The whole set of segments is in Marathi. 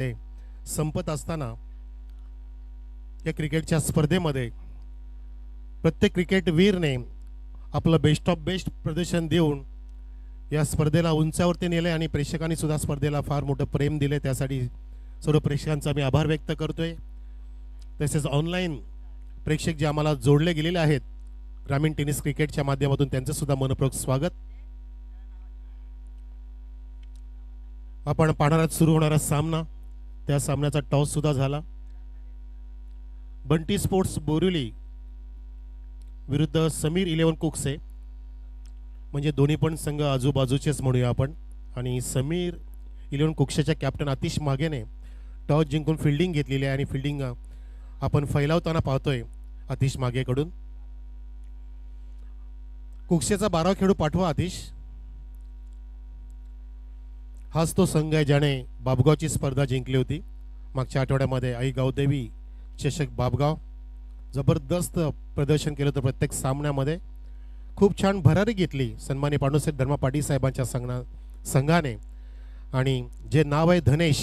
ते संपत असताना या क्रिकेटच्या स्पर्धेमध्ये प्रत्येक क्रिकेटवीरने आपलं बेस्ट ऑफ बेस्ट प्रदर्शन देऊन या स्पर्धेला उंचावरती नेले आणि प्रेक्षकांनी सुद्धा स्पर्धेला फार मोठं प्रेम दिले. त्यासाठी सर्व प्रेक्षकांचा मी आभार व्यक्त करतोय. तसेच ऑनलाईन प्रेक्षक जे आम्हाला जोडले गेलेले आहेत ग्रामीण टेनिस क्रिकेटच्या माध्यमातून त्यांचं सुद्धा मनपूर्वक स्वागत. आपण पाहणारात सुरू होणारा सामना, त्या सामन्याचा टॉस सुद्धा झाला. बंटी स्पोर्ट्स बोरिवली विरुद्ध समीर 11 कुक्से, म्हणजे दोन्ही पण संघ आजूबाजूचेच म्हणूया आपण. आणि समीर 11 कुक्सेच्या कॅप्टन आतिश मागेने टॉस जिंकून फिल्डिंग घेतलेली आहे आणि फिल्डिंग आपण फैलावताना पाहतोय आतिश मागेकडून. कुक्सेचा 12 खेळाडू पाठवा आतिश. हाच तो संघ आहे ज्याने बाबगावची स्पर्धा जिंकली होती मागच्या आठवड्यामध्ये. आई गावदेवी चषक बाबगाव जबरदस्त प्रदर्शन केलं होतं प्रत्येक सामन्यामध्ये. खूप छान भरारी घेतली सन्माननीय पांडुसेठ धर्मा पाटील साहेबांच्या संघाने. आणि जे नाव आहे धनेश,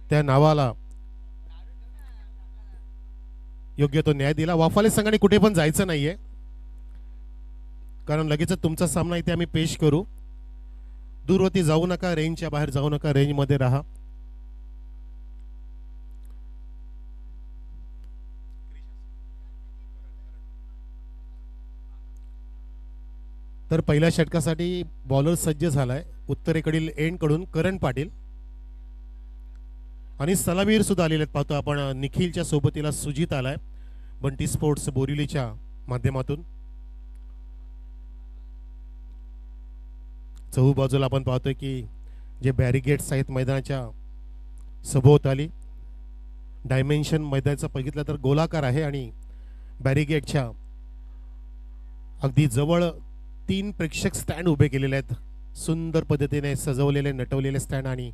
त्या नावाला योग्य तो न्याय दिला. वाफाले संघाने कुठे पण जायचं नाहीये, कारण लगेच तुमचा सामना इथे आम्ही पेश करू. दूरवरती जाऊ नका, रेंजच्या बाहेर जाऊ नका, रेंजमध्ये राहा. तर पहिल्या षटकासाठी बॉलर सज्ज झालाय उत्तरेकडील एंड कडून करण पाटील. आणि सलामीर सुद्धा आलेले पाहतो आपण. निखिलच्या सोबतीला सुजित आलाय बंटी स्पोर्ट्स बोरिवलीच्या माध्यमातून. चहू बाजूला आपण पाहतोय की जे बॅरिगेट्स आहेत मैदानाच्या सभोवताली. डायमेन्शन मैदानाचं बघितलं तर गोलाकार आहे आणि बॅरिगेटच्या अगदी जवळ 3 प्रेक्षक स्टँड उभे केलेले आहेत. सुंदर पद्धतीने सजवलेले नटवलेले स्टँड आणि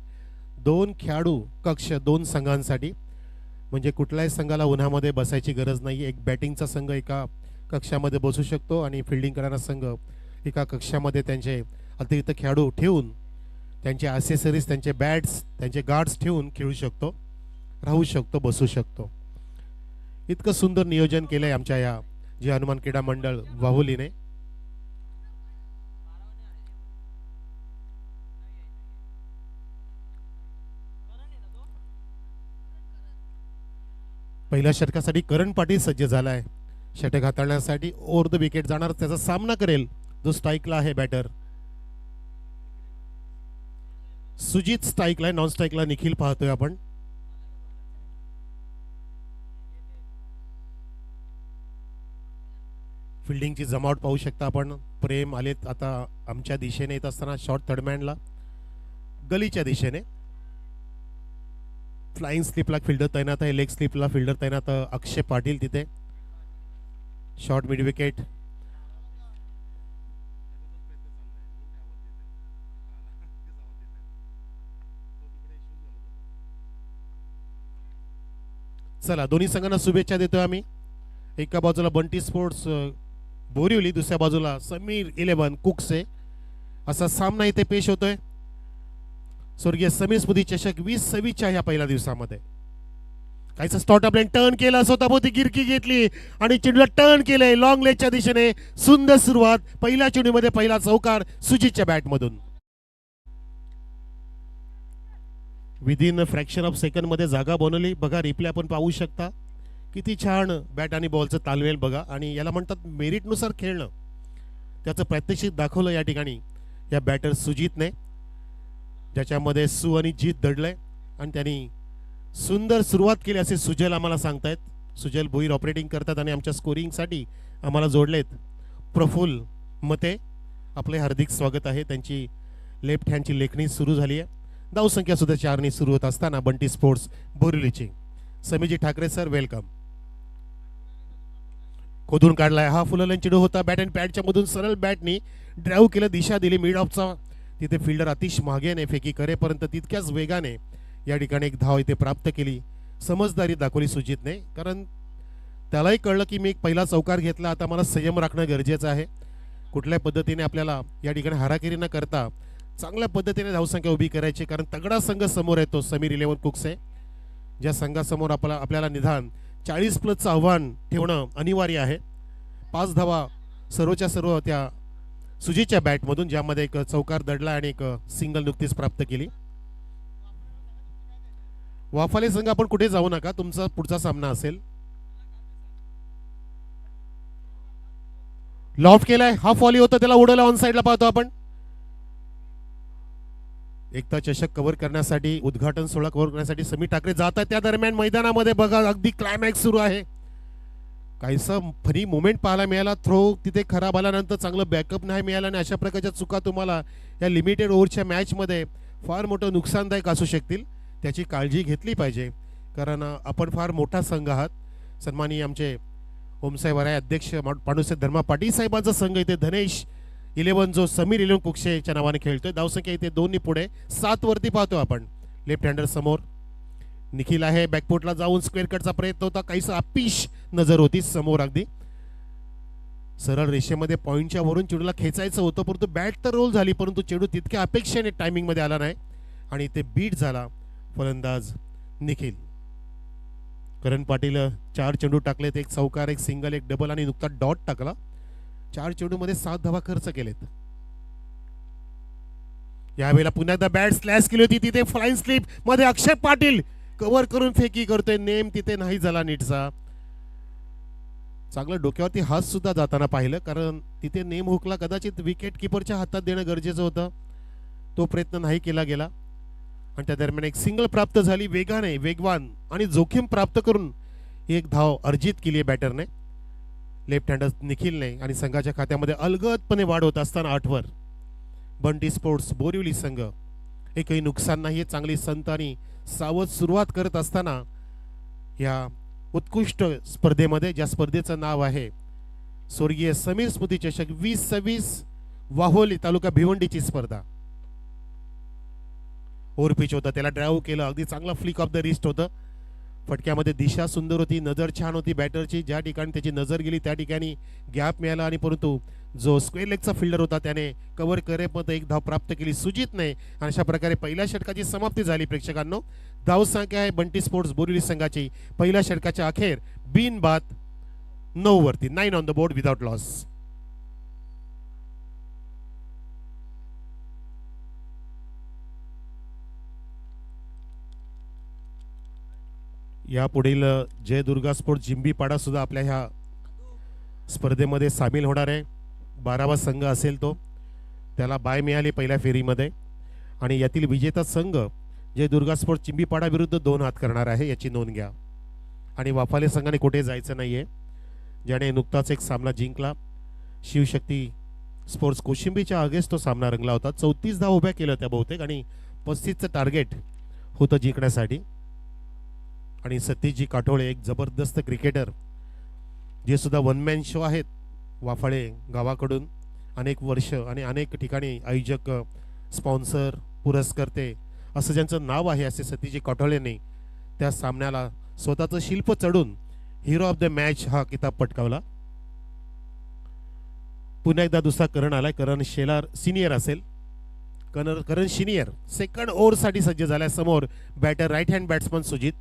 2 खेळाडू कक्ष 2 संघांसाठी, म्हणजे कुठल्याही संघाला उन्हामध्ये बसायची गरज नाही. एक बॅटिंगचा संघ एका कक्षामध्ये बसू शकतो आणि फिल्डिंग करणारा संघ एका कक्षामध्ये त्यांचे अतिरिक्त खेळाडू ठेवून त्यांचे ॲसेसरीज, त्यांचे बॅट्स, त्यांचे गार्ड्स ठेवून खेळू शकतो, राहू शकतो, बसू शकतो. इतकं सुंदर नियोजन केलंय आमच्या या जे हनुमान क्रीडा मंडळ वाहुलीने. पहिल्या षटकासाठी करण पाटील सज्ज झालाय षटक हाताळण्यासाठी. ओव्हर द विकेट जाणार, त्याचा सामना करेल जो स्ट्राईकला आहे बॅटर. सुजित स्ट्राईकला, नॉन स्ट्राईकला निखिल पाहतोय आपण. फिल्डिंगची जमावट पाहू शकता आपण. प्रेम आलेत आता आमच्या दिशेने येत असताना शॉर्ट थर्डमॅनला गलीच्या दिशेने. फ्लाइंग स्लिपला फिल्डर तैनात आहे, लेग स्लिपला फिल्डर तैनात अक्षय पाटील तिथे. Short mid wicket. चला दोन्ही संघांना शुभेच्छा देतोय आम्ही. एका बाजूला बंटी स्पोर्ट्स बोरिवली, दुसऱ्या बाजूला समीर 11 कुक्से, असा सामना इथे पेश होतोय स्वर्गीय समीर स्मृती चषक 2026च्या ह्या पहिल्या दिवसामध्ये. काहीच स्टॉट आपल्यान टर्न केला, स्वतःभोवती गिरकी घेतली आणि चेंडूला टर्न केलंय लॉंग लेगच्या दिशेने. सुंदर सुरुवात, पहिल्या चेंडूमध्ये पहिला चौकार सुजितच्या बॅटमधून. विदिन फ्रॅक्शन ऑफ सेकंड मध्ये जागा बनवली. बघा रिप्ले आपण पाहू शकता. किती छान बॅट आणि बॉलचं तालमेल बघा. आणि याला म्हणतात मेरिटनुसार खेळणं. त्याचं प्रात्यक्षिक दाखवलं या ठिकाणी या बॅटर सुजितने, ज्याच्यामध्ये सु आणि जीत दडलंय आणि त्यांनी सुंदर सुरुवात केली असे सुजल आम्हाला सांगतायत. सुजल भोईर ऑपरेटिंग करतात आणि आमच्या स्कोरिंगसाठी आम्हाला जोडलेत प्रफुल्ल मते. आपले हार्दिक स्वागत आहे. त्यांची लेफ्ट हँडची लेखणी सुरू झाली आहे. धावसंख्या सुद्धा 4 सुरू होत असताना बंटी स्पोर्ट्स बोरिवलीची. समीजी ठाकरे सर वेलकम. खोदून काढलाय हा फुललन चेंडू होता. बॅट अँड पॅडच्या मधून सरळ बॅटनी ड्राईव्ह केलं, दिशा दिली मिड ऑफचा. तिथे फिल्डर आतिश मागेने फेकी करेपर्यंत तितक्याच वेगाने या ठिकाणी एक धाव इथे प्राप्त केली. समजदारी दाखवली सुजितने, कारण त्यालाही कळलं की मी एक पहिला चौकार घेतला, आता मला संयम राखणं गरजेचं आहे. कुठल्या पद्धतीने आपल्याला या ठिकाणी हाराकिरी न करता चांगल्या पद्धतीने धावसंख्या उभी करायची, कारण तगडा संघ समोर येतो समीर 11 कुक्से, ज्या संघासमोर आपल्याला निदान 40+ आव्हान ठेवणं अनिवार्य आहे. 5 धावा सर्वच्या सर्व त्या सुजीतच्या बॅटमधून, ज्यामध्ये एक चौकार दडला आणि एक सिंगल नुकतीच प्राप्त केली. वाफाले संघ आपण कुठे जाऊ नका, तुमचा पुढचा सामना असेल. लॉफ्ट केलाय, हा फॉली होता, त्याला उडवला ऑन साइडला पाहतो आपण. एकता चषक कव्हर करण्यासाठी, उद्घाटन सोहळा कव्हर करण्यासाठी समीर ठाकरे जात आहेत. त्या दरम्यान मैदानामध्ये बघा अगदी क्लायमॅक्स सुरू आहे. काहीसं फनी मुवमेंट पाहायला मिळाला. थ्रो तिथे खराब आल्यानंतर चांगलं बॅकअप नाही मिळालं आणि अशा प्रकारच्या चुका तुम्हाला या लिमिटेड ओव्हरच्या मॅचमध्ये फार मोठं नुकसानदायक असू शकतील. त्याची काळजी घेतली पाहिजे, कारण आपण फार मोठा संघ आहात. सन्माननीय आमचे ओमसाहेब वराय अध्यक्ष पांडुसाहेब धर्मा पाटील साहेबांचा संघ इथे धनेश 11 जो समीर 11 कुक्षेच्या नावाने खेळतोय. धावसंख्या इथे 2 पुढे 7 वरती पाहतो आपण. लेफ्ट हँडर समोर निखिल आहे, बॅकपोर्टला जाऊन स्क्वेअर कटचा प्रयत्न होता, काहीसं अपिश नजर होती समोर. अगदी सरळ रेषेमध्ये पॉईंटच्या वरून चेडूला खेचायचं होतं, परंतु बॅट तर रोल झाली, परंतु चेडू तितक्या अपेक्षेने टायमिंगमध्ये आला नाही आणि ते बीट झाला फलंदाज निखिल. करण पाटील 4 चेंडू टाकलेत, एक चौकार, एक सिंगल, एक डबल आणि नुकता डॉट टाकला. 4 चेंडूमध्ये 7 धावा खर्च केलेत. यावेळेला पुन्हा एकदा बॅट स्लॅश केली होती, तिथे फ्लाइंग स्लिप मध्ये अक्षय पाटील कव्हर करून फेकी करतोय. नेम तिथे नाही झाला नीटचा. चांगलं डोक्यावरती हात सुद्धा जाताना पाहिलं, कारण तिथे नेम हुकला, कदाचित विकेट किपरच्या हातात देणं गरजेचं होतं. तो प्रयत्न नाही केला गेला आणि त्या दरम्यान एक सिंगल प्राप्त झाली. वेगाने, वेगवान आणि जोखीम प्राप्त करून एक धाव अर्जित केली आहे बॅटरने, लेफ्ट हँडर निखिलने. आणि संघाच्या खात्यामध्ये अलगदपणे वाढ होत असताना 8 वर बंटी स्पोर्ट्स बोरिवली संघ एकही नुकसान नाहीये. चांगली संत आणि सावध सुरुवात करत असताना या उत्कृष्ट स्पर्धेमध्ये, ज्या स्पर्धेचं नाव आहे स्वर्गीय समीर स्मृती चषक 2026 वाहोली तालुका भिवंडीची स्पर्धा. ओव्हर पिच होता, त्याला ड्राईव्ह केलं, अगदी चांगला फ्लिक ऑफ द रिस्ट होतं. फटक्यामध्ये दिशा सुंदर होती, नजर छान होती बॅटरची. ज्या ठिकाणी त्याची नजर गेली त्या ठिकाणी गॅप मिळाला आणि परंतु जो स्क्वेअर लेगचा फिल्डर होता त्याने कव्हर करेपर्यंत एक धाव प्राप्त केली सुजितने. आणि अशा प्रकारे पहिल्या षटकाची समाप्ती झाली. प्रेक्षकांनो, धावसंख्या आहे बंटी स्पोर्ट्स बोरिवली संघाची पहिल्या षटकाच्या अखेर बिनबाद 9 वरती, 9 on the board without loss. या पुढील जय दुर्गा स्पोर्ट्स जिंबीपाडा सुद्धा आपल्या ह्या स्पर्धेमध्ये सामील होणार आहे. 12वा संघ असेल तो, त्याला बाय मिळाली पहिल्या फेरीमध्ये आणि यातील विजेता संघ जय दुर्गा स्पोर्ट्स चिंबीपाडा विरुद्ध 2 हात करणार आहे, याची नोंद घ्या. आणि वाफाले संघाने कुठे जायचं नाहीये, ज्याने नुकताच एक सामना जिंकला. शिवशक्ती स्पोर्ट्स कोशिंबीच्या आगेस तो सामना रंगला होता. 34 धावा उभ्या केल्या होत्या बहुतेक आणि 35चं टार्गेट होतं जिंकण्यासाठी. आणि सतीशजी काठोळे एक जबरदस्त क्रिकेटर, जे सुद्धा वन मॅन शो आहेत वाफाळे गावाकडून अनेक वर्ष आणि अनेक ठिकाणी आयोजक, स्पॉन्सर, पुरस्कर्ते असं ज्यांचं नाव आहे, असे सतीशजी काठोळेने त्या सामन्याला स्वतःचं शिल्प चढून हिरो ऑफ द मॅच हा किताब पटकावला. पुन्हा एकदा दुसरा करण आलाय, करण शेलार सिनियर असेल. करण सिनियर सेकंड ओव्हरसाठी सज्ज झाल्या. समोर batter right hand batsman Sujit.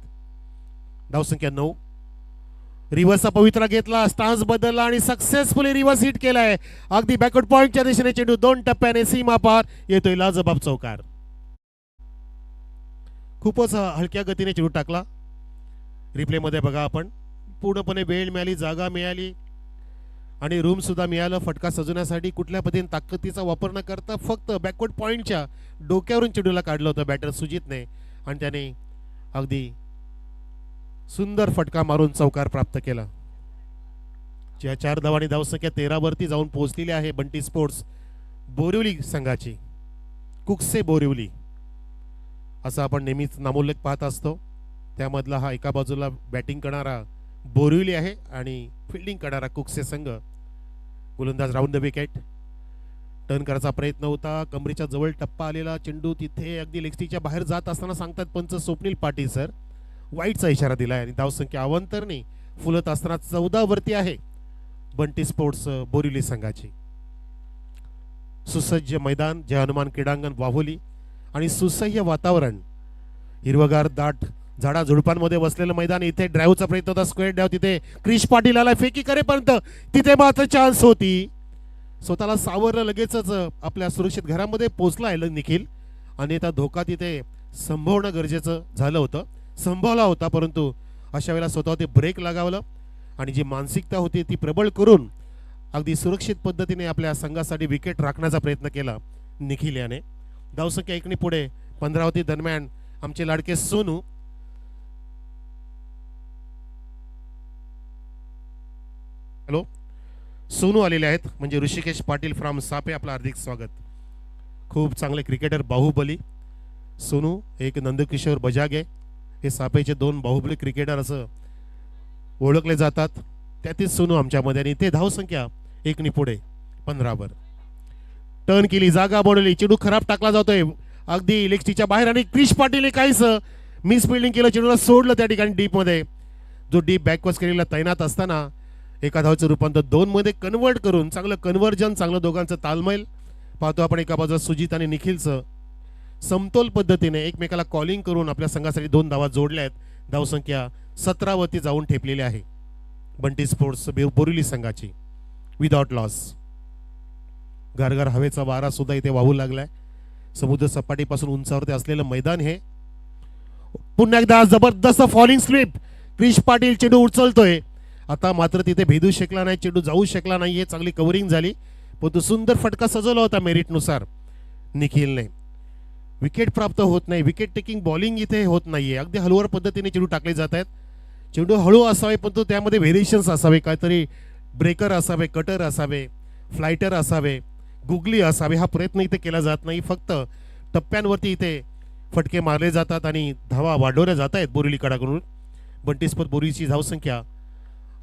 धावसंख्या 9. रिव्हर्सचा पवित्रा घेतला, स्टान्स बदलला आणि सक्सेसफुली रिव्हर्स हिट केलाय. अगदी बॅकवर्ड पॉइंटच्या दिशेने चेंडू 2 टप्प्याने सीमा पार येतोय. लाजबाब चौकार. खूपच हलक्या गतीने चेंडू टाकला. रिप्ले मध्ये बघा आपण, पूर्णपणे वेळ मिळाली, जागा मिळाली आणि रूम सुद्धा मिळालं फटका सजवण्यासाठी. कुठल्या पद्धतीने ताकदीचा वापर न करता फक्त बॅकवर्ड पॉइंटच्या डोक्यावरून चेंडूला काढलं होतं बॅटर सुजितने आणि त्याने अगदी सुंदर फटका मारून चौकार प्राप्त केला. ज्या 4 धावांनी धावसंख्या 13 वरती जाऊन पोहोचलेली आहे बंटी स्पोर्ट्स बोरिवली संघाची. कुक्से बोरिवली असं आपण नेहमीच नामोल्लेख पाहत असतो. त्यामधला हा एका बाजूला बॅटिंग करणारा बोरिवली आहे आणि फिल्डिंग करणारा कुक्से संघ. गोलंदाज राऊंड द विकेट. टर्न करायचा प्रयत्न होता, कमरेच्या जवळ टप्पा आलेला चेंडू तिथे अगदी लेगस्टिकच्या बाहेर जात असताना सांगतात पंच स्वप्नील पाटील सर वाईटचा इशारा दिलाय आणि धावसंख्या अवांतरने फुलत असताना 14 वरती आहे बंटी स्पोर्ट्स बोरिवली संघाची. सुसज्ज मैदान, जय हनुमान क्रीडांगण वाहुली आणि सुसह्य वातावरण, हिरवगार दाट झाडा झुडपांमध्ये बसलेलं मैदान. इथे ड्राईव्हचा प्रयत्न होता, स्क्वेअर ड्राईव्ह. तिथे क्रिश पाटील आला फेकी करेपर्यंत, तिथे मात्र चान्स होती. स्वतःला सावरलं, लगेचच आपल्या सुरक्षित घरामध्ये पोचला आहे निखिल. आणि आता धोका तिथे संभवणं गरजेचं झालं होतं, संभवला होता, परंतु अशा वेळेला स्वतःवरती ब्रेक लागावलं आणि जी मानसिकता होती ती प्रबळ करून अगदी सुरक्षित पद्धतीने आपल्या संघासाठी विकेट राखण्याचा प्रयत्न केला निखिल याने. धावसंख्या 1 पुढे 15 दरम्यान आमचे लाडके सोनू सोनू आलेले आहेत, म्हणजे ऋषिकेश पाटील फ्रॉम सापे. आपलं हार्दिक स्वागत. खूप चांगले क्रिकेटर बाहुबली सोनू, एक नंदकिशोर बजागे, हे सापेचे 2 बाहुबली क्रिकेटर असं ओळखले जातात. त्यातील सोनू आमच्यामध्ये. आणि ते धावसंख्या 1 पुढे 15 टर्न केली, जागा बनवली, चेंडू खराब टाकला जातोय अगदी लेगस्टीच्या बाहेर. आणि क्रिश पाटीलने काहीच मिस फिल्डिंग केलं, चेंडूला सोडलं त्या ठिकाणी डीपमध्ये. जो डीप बॅकवर्स केलेला तैनात असताना एका धावचं रूपांतर 2 मध्ये कन्वर्ट करून चांगलं कन्व्हर्जन, चांगलं दोघांचं तालमेल पाहतो आपण. एका बाजूला सुजित आणि निखिलचं समतोल पद्धतीने एकमेकाला कॉलिंग करून आपल्या संघासाठी 2 धावा जोडल्या आहेत. धावसंख्या 17 वरती जाऊन ठेपलेली आहे बंटी स्पोर्ट्स बोरिवली संघाची विदाउट लॉस. गारगार हवेचा वारा सुद्धा इथे वाहू लागलाय. समुद्र सपाटीपासून उंचावरती असलेलं मैदान हे. पुन्हा एकदा जबरदस्त फॉलिंग स्लिप, क्रिश पाटील चेंडू उचलतोय. आता मात्र तिथे भेदू शकला नाही, चेंडू जाऊ शकला नाही. चांगली कव्हरिंग झाली, परंतु सुंदर फटका सजवला होता मेरिटनुसार निखिलने. विकेट प्राप्त होत नाही, विकेट टेकिंग बॉलिंग इथे होत नाहीये. अगदी हलवर पद्धतीने चेंडू टाकले जात आहेत. चेंडू हळू असावे, परंतु त्यामध्ये व्हेरिएशन्स असावे, काहीतरी ब्रेकर असावे, कटर असावे, फ्लायटर असावे, गुगली असावे. हा प्रयत्न इथे केला जात नाही. फक्त टप्प्यांवरती इथे फटके मारले जातात आणि धावा वाढवल्या जात आहेत बोरिवलीकडाकडून. बंटी स्पोर्ट्स बोरिवलीची धावसंख्या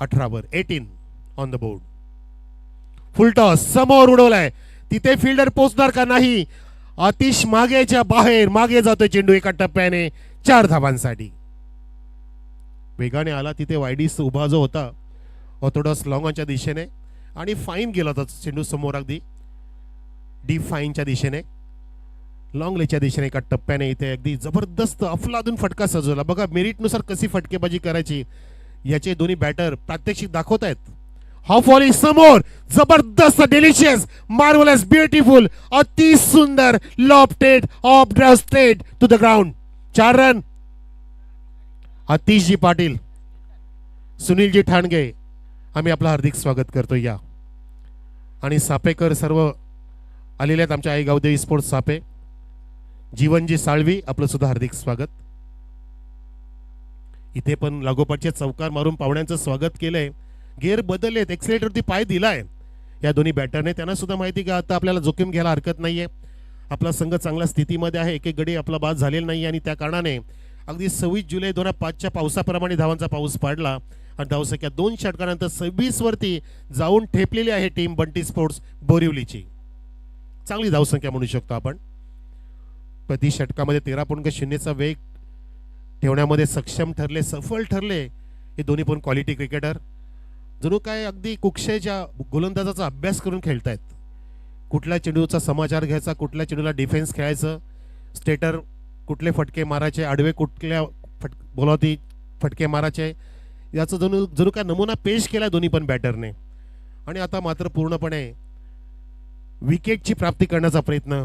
18 on the board. Full toss समोर उडवलाय, तिथे फिल्डर पोहोचणार का नाही. आतिश मागेच्या बाहेर मागे जातोय चेंडू एका टप्प्याने 4 धावांसाठी. वेगाने आला, तिथे वायडीस उभा जो होता ऑर्थोडॉक्स लॉंगॉनच्या दिशेने आणि फाईन गेला होता चेंडू समोर अगदी डीप फाईनच्या दिशेने, लॉंगलेच्या दिशेने एका टप्प्याने. इथे अगदी जबरदस्त अफलातून फटका सजवला. बघा मेरिटनुसार कशी फटकेबाजी करायची याचे दोन्ही बॅटर प्रात्यक्षिक दाखवत आहेत. हा फॉलिंग समोर, जबरदस्त, डिलिशियस, मार्वलस, ब्युटिफुल, अति सुंदर, lofted off drive straight to the ground. 4 run. Atishji Patil, Sunilji Thange, आम्ही आपलं हार्दिक स्वागत करतो या. आणि सापेकर सर्व आलेले आहेत आमच्या आई गावदेवी स्पोर्ट्स सापे. जीवनजी साळवी, आपलं सुद्धा हार्दिक स्वागत. इथे पण लागोपाठचे चौकार मारून पाहुण्यांचं स्वागत केलंय. गेअर बदललेत, एक्सिलेटरवरती पाय दिलाय या दोन्ही बॅटरने. त्यांना सुद्धा माहिती का आता आपल्याला जोखीम घ्यायला हरकत नाहीये. आपला संघ चांगल्या स्थितीमध्ये आहे, एक गडी आपला बाद झालेला नाही. आणि त्या कारणाने अगदी 26 जुलै 2005च्या पावसाप्रमाणे धावांचा पाऊस पडला आणि धावसंख्या 2 षटकानंतर 26 वरती जाऊन ठेपलेली आहे टीम बंटी स्पोर्ट्स बोरिवलीची. चांगली धावसंख्या म्हणू शकतो आपण. प्रति षटकामध्ये 13.0चा वेग ठेवण्यामध्ये सक्षम ठरले, सफल ठरले हे दोन्ही पण क्वालिटी क्रिकेटर. जणू काय अगदी कुक्षेच्या गोलंदाजाचा अभ्यास करून खेळतायत. कुठल्या चेंडूचा समाचार घ्यायचा, कुठल्या चेंडूला डिफेन्स खेळायचं, स्टेटर कुठले फटके मारायचे, आडवे कुठल्या बोलावती फटके मारायचे, याचं जणू काय नमुना पेश केला दोन्ही पण बॅटरने. आणि आता मात्र पूर्णपणे विकेटची प्राप्ती करण्याचा प्रयत्न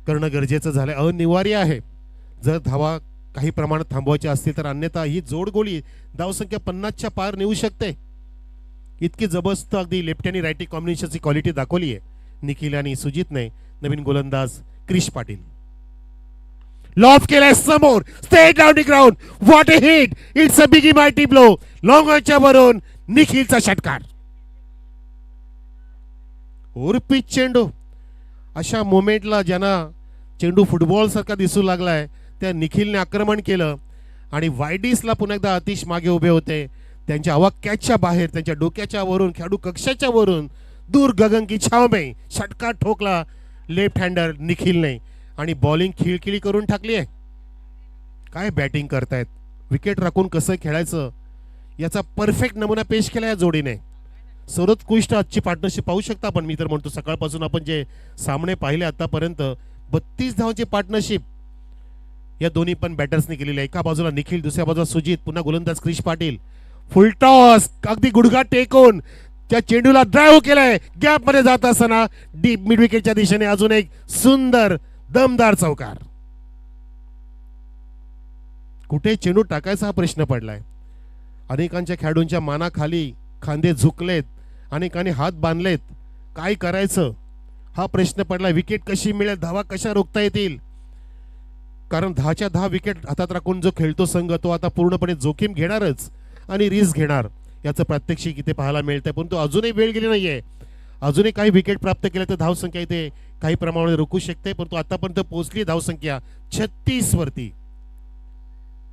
करणं गरजेचं झालं, अनिवार्य आहे. जर धावा काही प्रमाणात थांबवायची असतील तर, अन्यथा ही जोड गोळी धावसंख्या 50च्या पार नेऊ शकते. इतकी जबरदस्त अगदी लेफ्ट आणि राईटी कॉम्बिनेशनची क्वालिटी दाखवली आहे निखिल आणि सुजितने. नवीन गोलंदाज क्रिश पाटील, लॉफ केलाय समोर, straight down the ground. What a hit, it's a big mighty blow. Long ऑनच्या वरून निखिलचा षटकार. और पिच चेंडू, अशा मोमेंटला ज्यांना चेंडू फुटबॉल सारखा दिसू लागलाय त्या निखिलने आक्रमण केलं आणि वायडीसला पुन्हा एकदा आतिश मागे उभे होते. त्यांच्या अवाक्याच्या बाहेर, त्यांच्या डोक्याच्या वरून, खेळाडू कक्षाच्या वरून दूर गगन की छाव में षटकार ठोकला लेफ्ट हँडर निखिलने आणि बॉलिंग खिळखिळी करून टाकली आहे. काय बॅटिंग करतायत, विकेट राखून कसं खेळायचं याचा परफेक्ट नमुना पेश केला या जोडीने. सर्वोत्कृष्ट आजची पार्टनरशिप पाहू शकता आपण. मी तर म्हणतो सकाळपासून आपण जे सामने पाहिले आतापर्यंत 32 धावांची पार्टनरशिप या दोन्ही पण बॅटर्सने केलेली आहे. एका बाजूला निखिल, दुसऱ्या बाजूला सुजित, पुन्हा गोलंदाज क्रिश पाटील. फुल टॉस अगदी गुडघा टेकून त्या चेंडूला ड्राईव्ह केलाय. गॅप मध्ये जात असताना डीप मिड विकेटच्या दिशेने अजून एक सुंदर दमदार चौकार. कुठे चेंडू टाकायचा हा प्रश्न पडलाय. अनेकांच्या खेळाडूंच्या मानाखाली खांदे झुकलेत, अनेकांनी हात बांधलेत. काय करायचं हा प्रश्न पडलाय. विकेट कशी मिळेल, धावा कशा रोखता येतील, कारण 10च्या 10 विकेट हातात राखून जो खेळतो संघ तो आता पूर्णपणे जोखीम घेणारच आणि रिस्क घेणार. याचं प्रात्यक्षिक इथे पाहायला मिळतंय. परंतु अजूनही वेळ गेली नाहीये. अजूनही काही विकेट प्राप्त केल्या तर धावसंख्या इथे काही प्रमाणात रोखू शकते. परंतु आतापर्यंत पोहोचली धावसंख्या 36 वरती.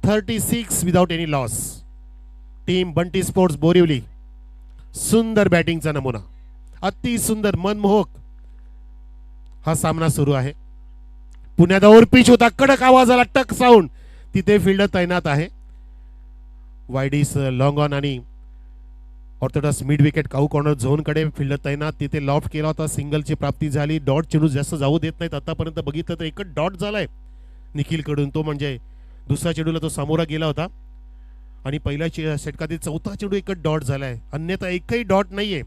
36 without any loss. Team Bunty sports Borivali. सुंदर बॅटिंगचा नमुना, अति सुंदर मनमोहक हा सामना सुरू आहे. पुण्यात ओव्हर पिच होता, कडक आवाज आला, टक साऊंड. तिथे फिल्डर तैनात आहे. वायडीस लॉंग ऑन आणि ऑर्थोडॉक्स मिड विकेट काऊ कॉर्नर झोन कडे फिल्डर तैनात. तिथे लॉफ्ट केला होता, सिंगलची प्राप्ती झाली. डॉट चेंडू जास्त जाऊ देत नाहीत. आतापर्यंत बघितलं तर एकच डॉट झालाय निखिल कडून, तो म्हणजे दुसऱ्या चेंडूला तो सामोरा गेला होता आणि पहिल्या षटकातील चौथा चेंडू एकच डॉट झालाय. अन्यथा एकही डॉट नाहीये.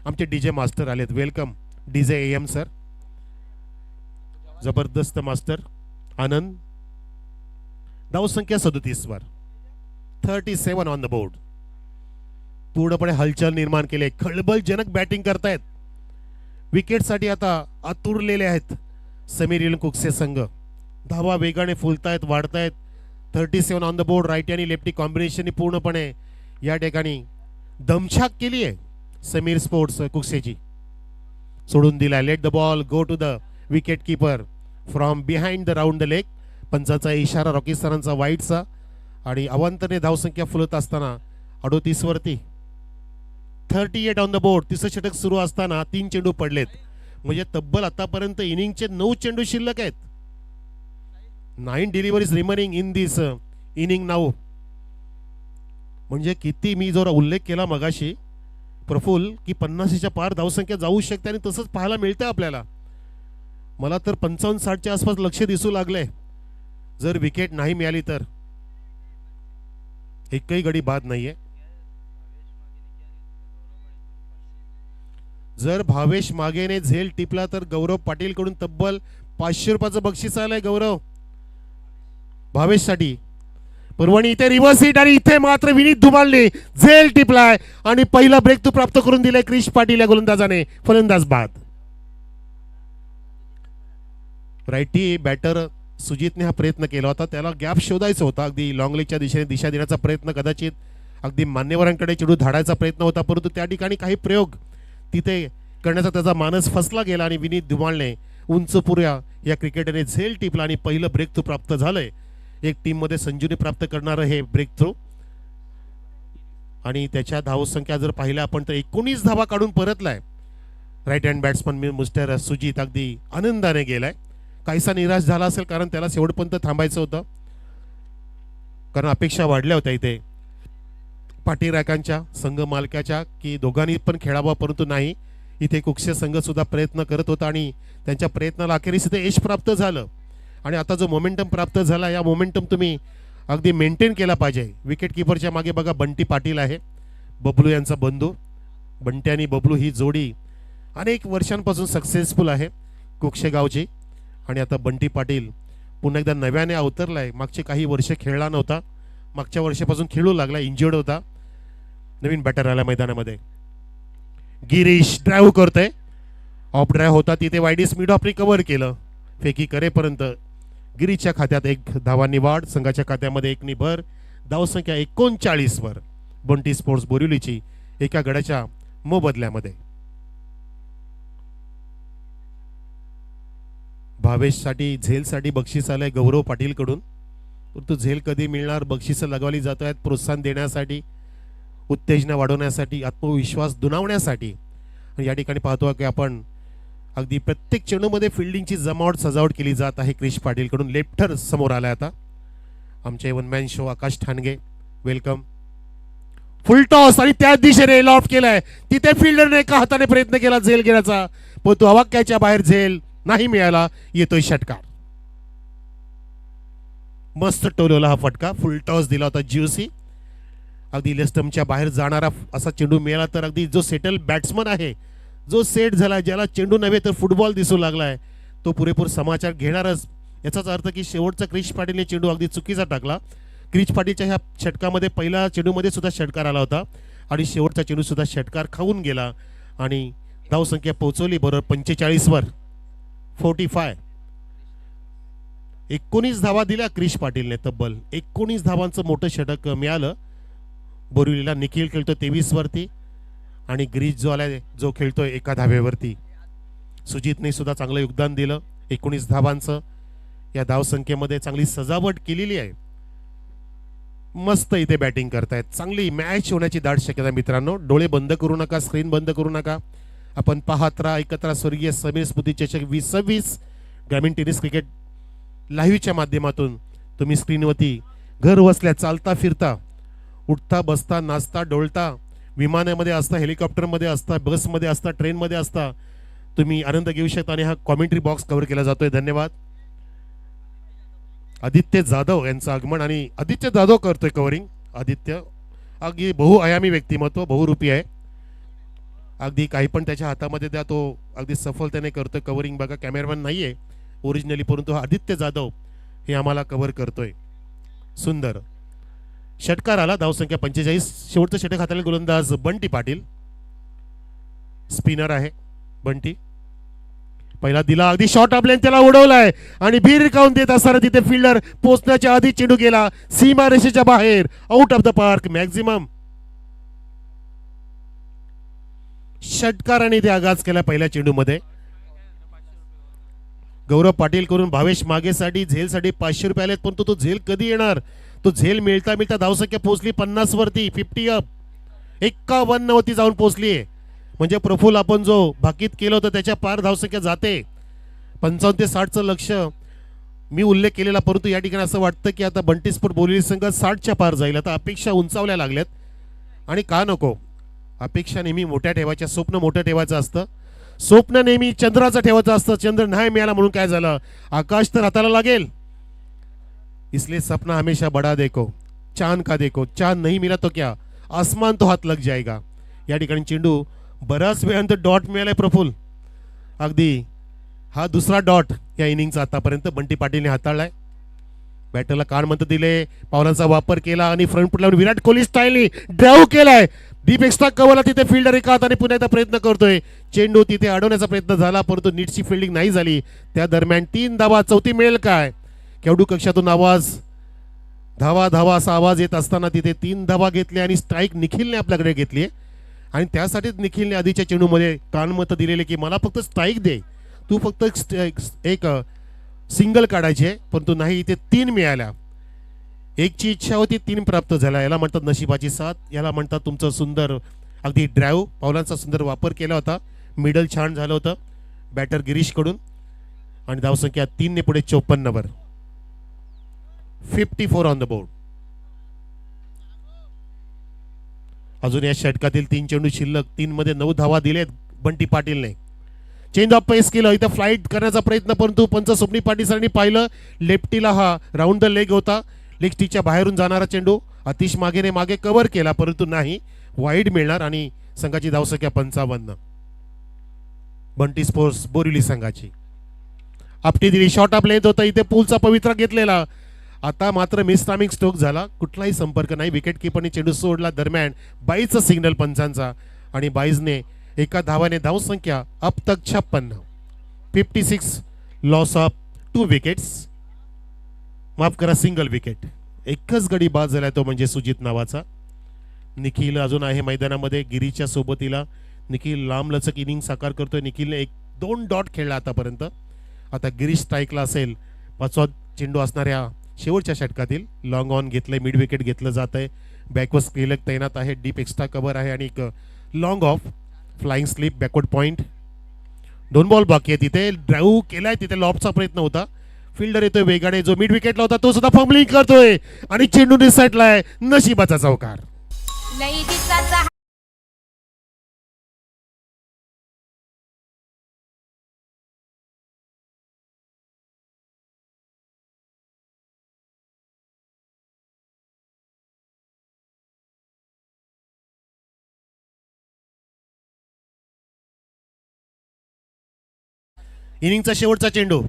आमचे डीजे मास्टर आलेत. Welcome DJ AM sir. जबरदस्त मास्टर आनंद. धावसंख्या 37 वर. 37 ऑन द बोर्ड. पूर्णपणे हलचल निर्माण केले. खळबळजनक बॅटिंग करतायत. विकेटसाठी आता आतुरलेले आहेत समीर कुकसे संघ. धावा वेगाने फुलतायत, वाढतायत. 37 ऑन द बोर्ड. राईटी आणि लेफ्टी कॉम्बिनेशनने पूर्णपणे या ठिकाणी दमछाक केली आहे समीर स्पोर्ट्स कुकसेची. सोडून दिलाय. Let the ball go to the wicket keeper from behind the round the leg. पंचाचा इशारा रॉकी सरांचा वाईटचा. आणि अवांतरने धावसंख्या फुलत असताना 38 वरती. 38 ऑन द बोर्ड. तिसरं षटक सुरू असताना 3 चेंडू पडलेत. म्हणजे तब्बल आतापर्यंत इनिंगचे 9 चेंडू शिल्लक आहेत. 9 deliveries remaining in this inning now. म्हणजे किती मी जरा उल्लेख केला मगाशी प्रफुल्ल की 50च्या पार धावसंख्या जाऊ शकते आणि तसंच पाहायला मिळतंय आपल्याला. मला तर 55-60च्या आसपास लक्ष दिसू लागले. जर विकेट नाही मिळाली तर एकही गडी बाद नाहीये. जर भावेश मागेने झेल टिपला तर गौरव पाटील कडून तब्बल 500 रुपयाचं बक्षीस आलंय गौरव भावेशसाठी. परवणी इथे रिव्हर्स हिट आणि इथे मात्र विनीत धुमालने झेल टिपलाय आणि पहिला ब्रेक तू प्राप्त करून दिलाय क्रिश पाटील या गोलंदाजाने. फलंदाज बाद. राईटी बॅटर सुजितने हा प्रयत्न केला होता. त्याला गॅप शोधायचा होता. अगदी लॉंग लेगच्या दिशेने दिशा देण्याचा प्रयत्न कदाचित अगदी मान्यवरांकडे चेंडू धाडायचा प्रयत्न होता. परंतु त्या ठिकाणी काही प्रयोग तिथे करण्याचा त्याचा मानस फसला गेला आणि विनीत धुमालने उंचपुऱ्या या क्रिकेटरने झेल टिपला आणि पहिलं ब्रेक थ्रू प्राप्त झालंय. एक टीम मध्ये संजूने प्राप्त करणारं हे ब्रेक थ्रू. आणि त्याच्या धावसंख्या जर पाहिल्या आपण तर 19 धावा काढून परतलाय. Right hand batsman mister Sujit अगदी आनंदाने गेलाय. काहीसा निराश झाला असेल कारण त्याला शेवटपर्यंत थांबायचं होतं, कारण अपेक्षा वाढल्या होत्या इथे पाटीराकांच्या संघ मालकाच्या की दोघांनी पण खेळावं. परंतु नाही, इथे कुक्षे संघ सुद्धा प्रयत्न करत होता आणि त्यांच्या प्रयत्नाला अखेरीस इथे यश प्राप्त झालं. आणि आता जो मोमेंटम प्राप्त झाला या मोमेंटम तुम्ही अगदी मेंटेन केला पाहिजे. विकेट कीपरच्या मागे बघा बंटी पाटील आहे, बबलू यांचा बंधू. बंटी आणि बबलू ही जोडी अनेक वर्षांपासून सक्सेसफुल आहे कुक्षे गावची. आणि आता बंटी पाटील पुन्हा एकदा नव्याने अवतरलाय. मागचे काही वर्ष खेळला नव्हता, मागच्या वर्षापासून खेळू लागला, इंजर्ड होता. नवीन बॅटर आला मैदानामध्ये. गिरीश ड्राईव्ह करतोय. ऑफ ड्राईव्ह होता तिथे वायडीस मिड ऑफने कव्हर केलं. फेकी करेपर्यंत गिरीच्या खात्यात 1 धावांनी वाढ. संघाच्या खात्यामध्ये 1 नी भर. धावसंख्या 39 वर बंटी स्पोर्ट्स बोरिवलीची एका गड्याच्या मोबदल्यामध्ये. भावेशसाठी झेलसाठी बक्षीस आलंय गौरव पाटील कडून. परंतु झेल कधी मिळणार, बक्षिसं लगावली जात आहेत प्रोत्साहन देण्यासाठी, उत्तेजना वाढवण्यासाठी, आत्मविश्वास दुणावण्यासाठी. आणि या ठिकाणी पाहतो की आपण अगदी प्रत्येक चेंडूमध्ये फिल्डिंगची जमावट सजावट केली जात आहे क्रिश पाटील कडून. लेफ्टर समोर आलाय आता. आमचे one man show Akash Thange welcome. फुल टॉस आणि त्याच दिशेने लॉफ्ट केलाय. तिथे फिल्डरने एका हाताने प्रयत्न केला झेल घेण्याचा, पण तो अवाक्याच्या बाहेर झेल नाही मिळाला. येतोय षटकार. मस्त टोलवला हा फटका. फुल टॉस दिला होता जीओसी. अगदी लेस्टमच्या बाहेर जाणारा असा चेंडू मिळाला तर अगदी जो सेटल बॅट्समन आहे, जो सेट झाला, ज्याला चेंडू नव्हे तर फुटबॉल दिसू लागलाय, तो पुरेपूर समाचार घेणारच. याचाच अर्थ की शेवटचा क्रिश पाटीलने चेंडू अगदी चुकीचा टाकला. क्रिश पाटीलच्या ह्या षटकामध्ये पहिल्या चेंडूमध्ये सुद्धा षटकार आला होता आणि शेवटचा चेंडू सुद्धा षटकार खाऊन गेला आणि धावसंख्या पोहोचवली बरोबर 45 वर. 45. 19 धावा दिल्या क्रिश पाटीलने. तब्बल 19 धावांचं मोठं षटक मिळालं. बोरिवलीला निखिल खेळतो 23 वरती आणि ग्रीज जो आलाय जो खेळतोय 1 धावेवरती. सुजितने सुद्धा चांगलं योगदान दिलं 19 धावांचं. या धावसंख्येमध्ये चांगली सजावट केलेली आहे. मस्त इथे बॅटिंग करतायत. चांगली मॅच होण्याची दाट शक्यता मित्रांनो. डोळे बंद करू नका, स्क्रीन बंद करू नका. आपण पाहत राहा एकत्र स्वर्गीय समीर स्मृती चषक 2026 ग्रामीण टेनिस क्रिकेट लाईव्हच्या माध्यमातून तुम्ही स्क्रीनवरती घर बसल्या चालता फिरता, उठता बसता, नाचता डोलता, विमानामध्ये असता, हेलिकॉप्टरमध्ये असता, बसमध्ये असता, ट्रेनमध्ये असता, तुम्ही आनंद घेऊ शकता. आणि हा कॉमेंट्री बॉक्स कव्हर केला जातोय. धन्यवाद. आदित्य जाधव यांचं आगमन आणि आदित्य जाधव करतोय कव्हरिंग. आदित्य अगदी बहुआयामी व्यक्तिमत्व, बहुरूपी आहे. अगदी काही पण त्याच्या हातामध्ये द्या, तो अगदी सफलतेने करतोय कव्हरिंग. बघा कॅमेरामॅन नाहीये ओरिजिनली, परंतु आदित्य जाधव हे आम्हाला कव्हर करतोय. सुंदर षटकार आला. धावसंख्या 45. शेवटचं षटक हाताळलेला गोलंदाज बंटी पाटील. स्पिनर आहे बंटी. पहिला दिला अगदी शॉर्ट आपल्याने त्याला उडवलाय आणि भीर काऊन देत असताना तिथे फिल्डर पोहोचण्याच्या आधी चेंडू गेला सीमा रेषेच्या बाहेर. Out of the park. Maximum षटकाराने ते आगाज केला पहिल्या चेंडूमध्ये. गौरव पाटील करून भावेश मागेसाठी झेलसाठी 500 रुपये आलेत, परंतु तो झेल कधी येणार? तो झेल मिळता मिळता धावसंख्या पोहोचली 50 वरती. 50 अप. 51 वरती जाऊन पोहोचली. म्हणजे प्रफुल आपण जो भाकीत केलं होतं त्याच्या पार धावसंख्या जाते. 55 ते 60चं लक्ष मी उल्लेख केलेला, परंतु या ठिकाणी असं वाटतं की आता बंटी स्पोर्ट बोरिवली संघ 60च्या पार जाईल. आता अपेक्षा उंचावल्या लागल्यात आणि का नको. अपेक्षा नेहमी मोठ्या ठेवायच्या, स्वप्न मोठं ठेवायचं असतं. स्वप्न नेहमी चंद्राचं ठेवायचं असतं. चंद्र नाही मिळाला म्हणून काय झालं, आकाश तर हाताला लागेल. इसलिए सपना हमेशा बड़ा देखो, चांद का देखो. चांद नहीं मिला तो क्या, आसमान तो हात लग जाएगा. या ठिकाणी चेंडू बराच वेळानंतर डॉट मिळालाय प्रफुल. अगदी हा दुसरा डॉट या इनिंगचा आतापर्यंत बंटी पाटीलने हाताळलाय. बॅटरला कानमंत्र दिले, पावलांचा वापर केला आणि फ्रंट फुट लावून विराट कोहली स्टाईलने ड्राईव्ह केलाय. डीप एक्स्ट्रा कव्हरला तिथे फिल्डर एका हाताने पुन्हा एकदा प्रयत्न करतोय. चेंडू तिथे अडवण्याचा प्रयत्न झाला, परंतु नीटची फिल्डिंग नाही झाली. त्या दरम्यान 3 धावा. चौथी मिळेल काय? केवढू कक्षातून आवाज, धावा धावा असा आवाज येत असताना तिथे 3 धावा घेतल्या आणि स्ट्राईक निखिलने आपल्याकडे घेतली. आणि त्यासाठीच निखिलने आधीच्या चेंडूमध्ये कानमत दिलेले की मला फक्त स्ट्राईक दे, तू फक्त एक सिंगल काढायचे, परंतु नाही, इथे 3 मिळाल्या. एकची इच्छा होती, 3 प्राप्त झाल्या. याला म्हणतात नशिबाची साथ. याला म्हणतात तुमचं सुंदर अगदी ड्राईव्ह, पावलांचा सुंदर वापर केला होता. मिडल छान झालं होतं बॅटर गिरीशकडून आणि धावसंख्या 3 ने पुढे 54 वर. 54 ऑन द बोर्ड. अजून या षटकातील 3 चेंडू शिल्लक. 3 मध्ये 9 धावा दिलेत बंटी पाटीलने. चेंज ऑफ पेस केलं, इथं फ्लाईट करण्याचा प्रयत्न, परंतु पंच स्वप्नी पाटील सरांनी पाहिलं लेफ्टीला हा राऊंड द लेग होता. लेग स्टिकच्या बाहेरून जाणारा चेंडू अतिश मागेने मागे कव्हर केला, परंतु नाही, वाईड मिळणार आणि संघाची धावसंख्या 55. बंटी स्पोर्ट्स बोरिवली संघाची आपटी दिली. शॉर्ट ऑफ लेंथ होता, इथे पूलचा पवित्रा घेतलेला. आता मात्र मिस टायमिंग स्ट्रोक झाला, कुठलाही संपर्क नाही. विकेट किपरने चेंडू सोडला. दरम्यान 22चा सिग्नल पंचांचा आणि 22ने एका धावाने धावसंख्या अब तक 56. 56 लॉस ऑफ 2 विकेट्स. माफ करा, सिंगल विकेट. एकच गडी बाद झालाय, तो म्हणजे सुजित नावाचा. निखिल अजून आहे मैदानामध्ये गिरीच्या सोबतीला. निखिल लांबलचक इनिंग साकार करतोय. निखिलने 1-2 डॉट खेळला आतापर्यंत. आता गिरीश स्ट्राईकला असेल. 5वा चेंडू असणाऱ्या शेवटच्या षटकातील लॉंग ऑन घेतलंय. मिड विकेट घेतलं जात आहे. बॅकवर्ड स्क्रीलक तैनात आहे. डीप एक्स्ट्रा कव्हर आहे आणि एक long of flying slip backward point. 2 ball बाकी आहे. तिथे ड्राईव्ह केलाय, तिथे लॉबचा प्रयत्न होता. फिल्डर येतोय वेगाने, जो मिड विकेटला होता तो सुद्धा फंबलिंग करतोय आणि चेंडू निसटलाय. नशिबाचा चौकार. इनिंगचा शेवटचा चेंडू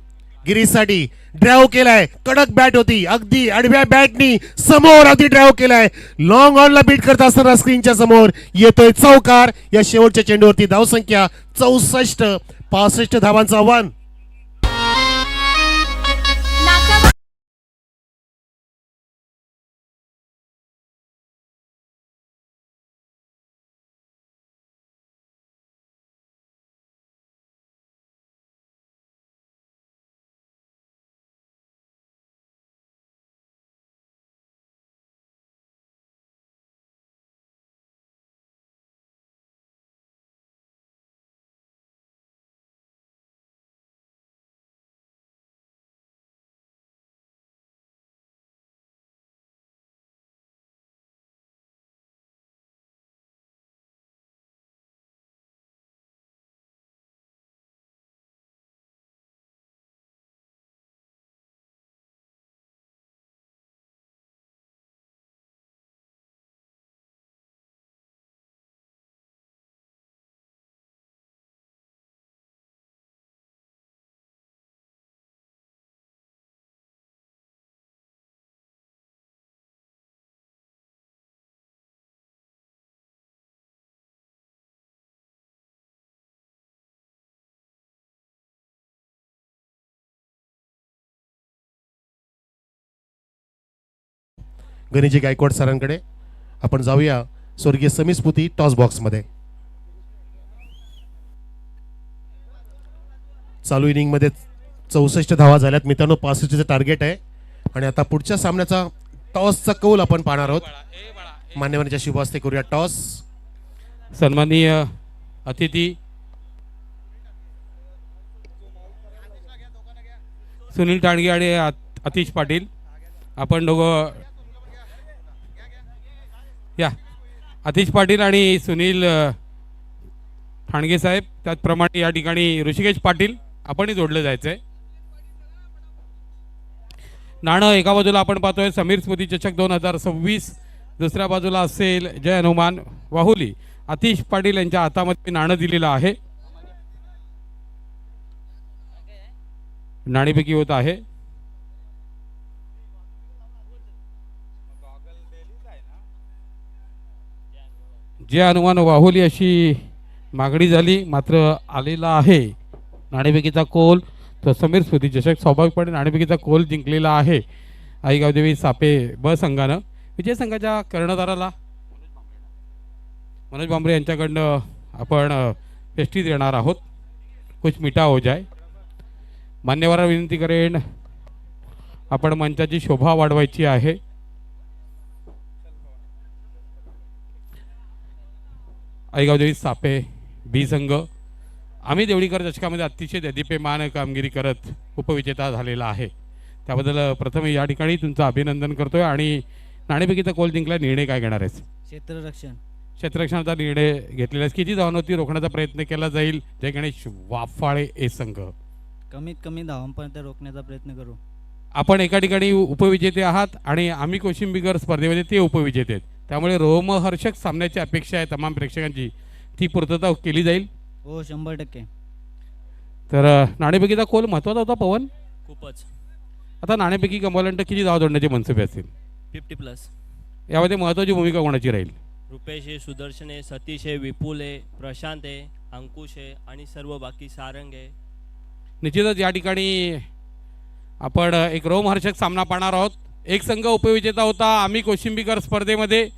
गिरीशसाठी ड्राईव्ह केलाय, कडक बॅट होती, अगदी आडव्या बॅटनी समोर अगदी ड्राईव्ह केलाय, लॉंग ऑनला बीट करत असताना स्क्रीनच्या समोर येतोय चौकार. या शेवटच्या चेंडूवरती धावसंख्या 64, 65 धावांचं आव्हान. गणेशजी गायकवाड सरांकडे आपण जाऊया. स्वर्गीय समीर स्फूर्ती टॉस बॉक्समध्ये. चालू इनिंगमध्ये 64 धावा झाल्यात मित्रांनो. 65चं टार्गेट आहे आणि आता पुढच्या सामन्याचा टॉसचा कौल आपण पाहणार आहोत. मान्यवरांच्या शुभ हस्ते करूया टॉस. सन्माननीय अतिथी सुनील टाणगे आणि अतिश पाटील, आपण दोघं या. अतिश पाटील आणि सुनील ठाणगे साहेब, त्याचप्रमाणे या ठिकाणी ऋषिकेश पाटील आपणही जोडलं जायचं आहे. नाणं एका बाजूला आपण पाहतोय समीर स्मृती चषक 2026, दुसऱ्या बाजूला असेल जय हनुमान वाहुली. अतिश पाटील यांच्या हातामध्ये नाणं दिलेलं आहे. नाणेफेकी होत आहे. जय हनुमान वाहुली अशी मागणी झाली, मात्र आलेला आहे नाणेफेकीचा कोल. तर समीर स्मृती चषक स्वाभाविकपणे नाणेफेकीचा कोल जिंकलेला आहे आईगावदेवी सापे ब संघानं. विजय संघाच्या कर्णधाराला मनोज भांबरे यांच्याकडनं आपण पेस्ट्री देणार आहोत. कुछ मिठा हो जाए. मान्यवरांना विनंती करेन, आपण मंचाची शोभा वाढवायची आहे. आईगावदेवी सापे बी संघ आम्ही देवळीकर चषकामध्ये अतिशय देदीप्यमान कामगिरी करत उपविजेता झालेला आहे. त्याबद्दल प्रथम या ठिकाणी तुमचं अभिनंदन करतोय. आणि नाणेफेकीचा कोल जिंकला, निर्णय काय घेणार आहेस? क्षेत्ररक्षणाचा निर्णय घेतलेला. किती धावांवरती रोखण्याचा प्रयत्न केला जाईल? जय गणेश वाफाळे ए संघ. कमीत कमी धावांपर्यंत रोखण्याचा प्रयत्न करू. आपण एका ठिकाणी उपविजेते आहात आणि आम्ही कोशिंबिगर स्पर्धेमध्ये ते उपविजेते आहेत, त्यामुळे रोमहर्षक सामन्याची अपेक्षा आहे तमाम प्रेक्षकांची. ती पूर्तता केली जाईल. हो 100%. तर नाणेफेकीचा कोल महत्त्वाचा होता पवन. खूपच. आता नाणेफेकी गमावल्यानंतर किती धावा जोडण्याचे मनसुबे असतील? 50+. यामध्ये महत्त्वाची भूमिका कोणाची राहील? रुपेश आहे, सुदर्शन आहे, सतीश आहे, विपुल आहे, प्रशांत आहे, अंकुश आहे आणि सर्व बाकी सारंग आहे. निश्चितच या ठिकाणी आपण एक रोमहर्षक सामना पाहणार आहोत. एक संघ उपविजेता होता आम्ही कोशिंबिकर स्पर्धेमध्ये,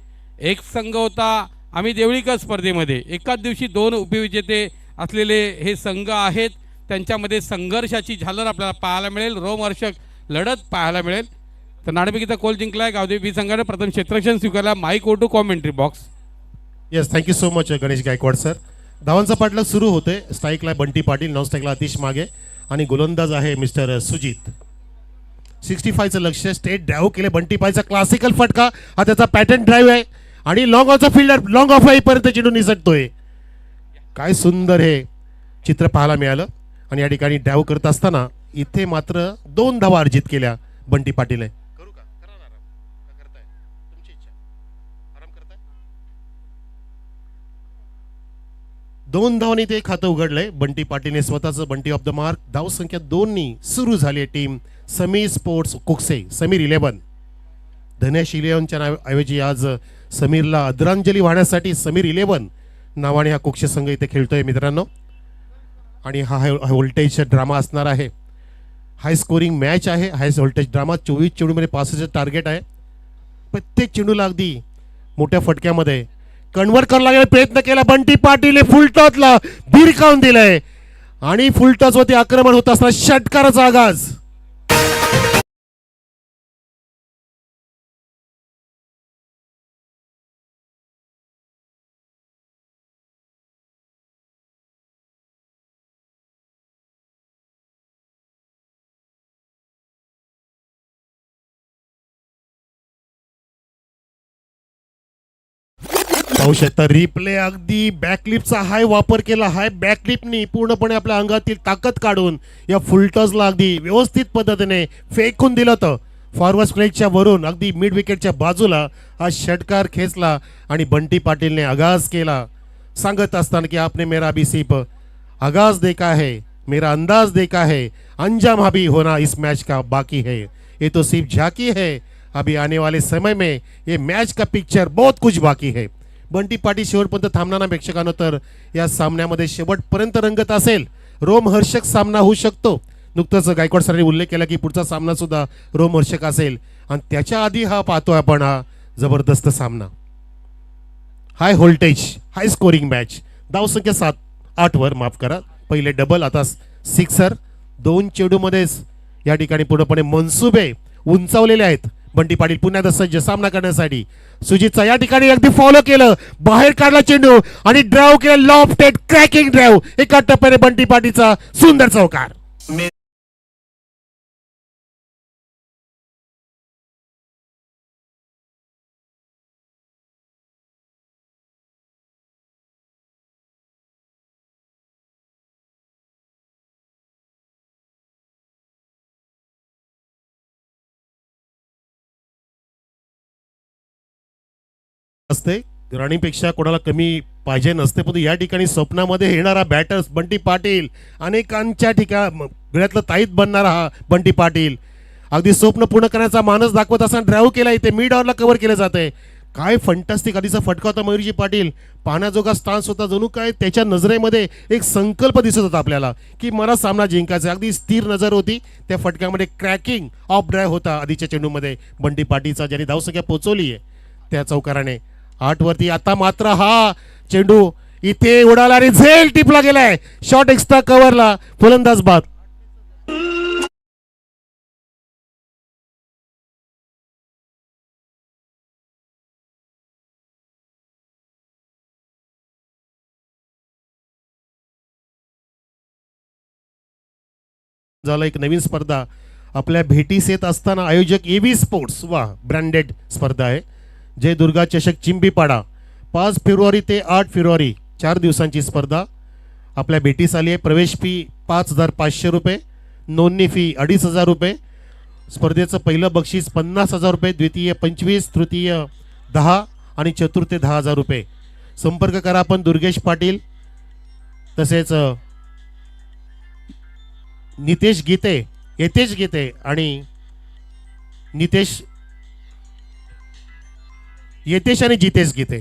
एक संघ होता आम्ही देवळीकर स्पर्धेमध्ये. एकाच दिवशी दोन उपविजेते असलेले हे संघ आहेत. त्यांच्यामध्ये संघर्षाची झालर आपल्याला पाहायला मिळेल, रोमहर्षक लढत पाहायला मिळेल. तर नाणेफेकीचा कोल जिंकलाय गावदेवी बी संघाने. प्रथम क्षेत्ररक्षण स्वीकारला. Mike over to commentary box. Yes, thank you so much Ganesh Gaikwad sir. धावांचा पाठलाग सुरू होते. स्ट्राईकला बंटी पाटील, नॉन स्ट्राईकला अतिश मागे आणि गोलंदाज आहे मिस्टर सुजित. 65चं लक्ष, स्टेट ड्राईव्ह केले बंटी पायचा क्लासिकल फटका. हा त्याचा पॅटर्न ड्राईव्ह आहे आणि लॉंग ऑफचा फिल्डर लॉंग ऑफ येईपर्यंत चेंडू निसटतोय. काय सुंदर हे चित्र पाहायला मिळालं. आणि या ठिकाणी ड्राईव्ह करत असताना इथे मात्र 2 धावा अर्जित केल्या बंटी पाटील. करू का? करा आराम. का करताय? तुमची इच्छा. आराम करताय? 2 धावांनी ते खातं उघडलंय. बंटी पाटीलने स्वतःचं बंटी ऑफ द मार्क. धाव संख्या 2नी सुरू झाली आहे टीम समीर स्पोर्ट्स कुकसे. समीर 11. धनेश 11च्या ऐवजी आज समीरला आदरांजली वाहण्यासाठी समीर 11 नावाने हा कुकसे संघ इथे खेळतोय मित्रांनो. आणि हा व्होल्टेज ड्रामा असणार आहे. हाय स्कोरिंग मॅच आहे. High voltage drama. 24 चेंडूमध्ये 65 टार्गेट आहे. प्रत्येक चेंडूला अगदी मोठ्या फटक्यामध्ये कन्वर्ट करायला लागेल प्रयत्न केला. बंटी पाटील फुलटॉसला भिरकावून दिलंय आणि फुलटॉसवरती आक्रमण होत असताना षटकाराचा आगाज. पाहू शकता रिप्ले. अगदी बॅकलिपचा हाय वापर केला. हाय बॅकलिपनी पूर्णपणे आपल्या अंगातील ताकद काढून या फुलटॉसला अगदी व्यवस्थित पद्धतीने फेकून दिलं होतं. फॉरवर्ड स्ट्राईकच्या वरून अगदी मिड विकेटच्या बाजूला हा षटकार खेचला आणि बंटी पाटीलने आगाज केला. सांगत असताना की आपने मेरा भी सिर्फ आगाज देखा है, मेरा अंदाज देखा है, अंजाम अभी होना इस मैच का बाकी है. ये तो सिर्फ झांकी है, अभी आने वाले समय में ये मैच का पिक्चर बहुत कुछ बाकी है. बंटी पाटील शेवटपर्यंत थांबणार नाही प्रेक्षकांनो. तर या सामन्यामध्ये शेवटपर्यंत रंगत असेल. रोमहर्षक सामना होऊ शकतो. नुकतंच गायकवाड सरांनी उल्लेख केला की पुढचा सामना सुद्धा रोमहर्षक असेल आणि त्याच्या आधी हा पाहतोय आपण हा जबरदस्त सामना. हाय व्होल्टेज हाय स्कोरिंग मॅच. धावसंख्या 7-8 वर माफ करा. पहिले डबल आता सिक्सर. 2 चेंडूमध्येच या ठिकाणी पूर्णपणे मनसुबे उंचावलेले आहेत. बंटी पाटील पुन्हा एकदा सज्ज सामना करण्यासाठी. सुजितचा या ठिकाणी अगदी फॉलो केलं. बाहेर काढला चेंडू आणि ड्राईव्ह केला. Lofted cracking drive. एका टप्प्याने बंटी पाटीलचा सुंदर चौकार. असते राणीपेक्षा कोणाला कमी पाहिजे नसते. पण या ठिकाणी स्वप्नामध्ये येणारा बॅटर्स बंटी पाटील. अनेकांच्या गळ्यातलं ताईत बनणारा हा बंटी पाटील. अगदी स्वप्न पूर्ण करण्याचा मानस दाखवत असताना ड्राईव्ह केला. इथे मिड ऑवरला कव्हर केलं जाते. काय फंटास्टिक आधीचा फटका होता मयुरजी पाटील. पाहण्याजोगा स्टान्स होता. जणू काय त्याच्या नजरेमध्ये एक संकल्प दिसत होता आपल्याला की मला सामना जिंकायचा. अगदी स्थिर नजर होती. त्या फटक्यामध्ये क्रॅकिंग ऑफ ड्राईव्ह होता आधीच्या चेंडूमध्ये बंटी पाटीलचा, ज्याने धावसंख्या पोहोचवली आहे त्या चौकाराने 8 वरती. आता मात्र हा चेंडू इथे उडाला आणि झेल टिपला गेलाय. शॉट एक्स्ट्रा कव्हरला फलंदाज बाद. झाला एक नवीन स्पर्धा आपल्या भेटीस येत असताना आयोजक एबी स्पोर्ट्स वा ब्रँडेड स्पर्धा आहे. जय दुर्गा चषक चिंबीपाडा 5 फेब्रुवारी ते 8 फेब्रुवारी 4 दिवसांची स्पर्धा आपल्या भेटीस आली आहे. प्रवेश फी 5,500 रुपये. नोंदणी फी 2,500 रुपये. स्पर्धेचं पहिलं बक्षीस 50,000 रुपये, द्वितीय 25, तृतीय 10 आणि चतुर्थ 10,000 रुपये. संपर्क करा आपण दुर्गेश पाटील तसेच नितेश गीते, यतेश गीते आणि येतेश आणि जितेश गीते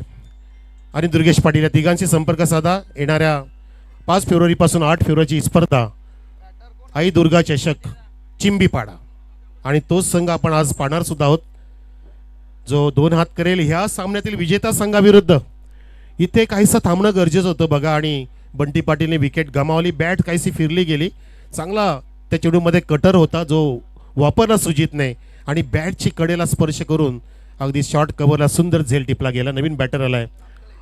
आणि दुर्गेश पाटील या तिघांशी संपर्क साधा. येणाऱ्या 5 फेब्रुवारीपासून 8 फेब्रुवारीची स्पर्धा आई दुर्गा चषक चिंबीपाडा आणि तोच संघ आपण आज पाहणार सुद्धा आहोत जो 2 हात करेल ह्या सामन्यातील विजेता संघाविरुद्ध. इथे काहीसं थांबणं गरजेचं होतं बघा आणि बंटी पाटीलने विकेट गमावली. बॅट काहीशी फिरली गेली. चांगला त्या चेंडूमध्ये कटर होता जो वापरला सुजितने आणि बॅटची कडेला स्पर्श करून अगदी शॉर्ट कव्हरला सुंदर झेल टिपला गेला. नवीन बॅटर आलाय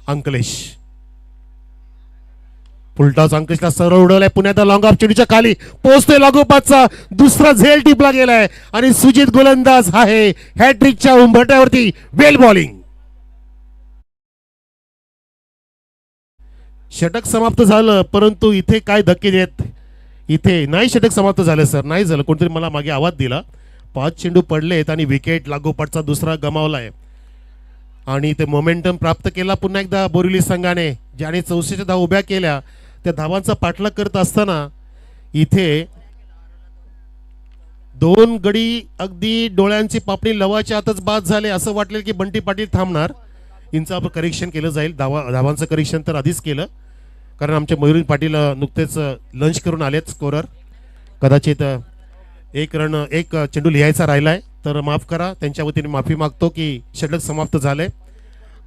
अंकलेश. फुलटॉस अंकलेशला सरळ उडवलाय. पुण्यात लॉंग ऑफ चेंडूच्या खाली पोहोचतोय. लागोपाठचा दुसरा झेल टिपला गेलाय आणि सुजित गोलंदाज आहे हॅट्रिकच्या उंबरठ्यावरती. वेल बॉलिंग. षटक समाप्त झालं परंतु इथे काय धक्के देत. इथे नाही षटक समाप्त झालं सर, नाही झालं. कोणतरी मला मागे आवाज दिला. 5 चेंडू पडलेत आणि विकेट लागोपाठचा दुसरा गमावलाय आणि ते मोमेंटम प्राप्त केला पुन्हा एकदा बोरिवली संघाने. ज्याने 64 धावा उभ्या केल्या त्या धावांचा पाठलाग करत असताना इथे 2 गडी अगदी डोळ्यांची पापणी लवाच्या आतच बाद झाले. असं वाटलं की बंटी पाटील थांबणार. इंचं करेक्शन केलं जाईल. धावांचं करेक्शन तर आधीच केलं, कारण आमचे मयुरी पाटील नुकतेच लंच करून आलेत स्कोरर. कदाचित एक चेंडू लिहायचा राहिलाय तर माफ करा, त्यांच्या वतीने माफी मागतो की षटक समाप्त झाले.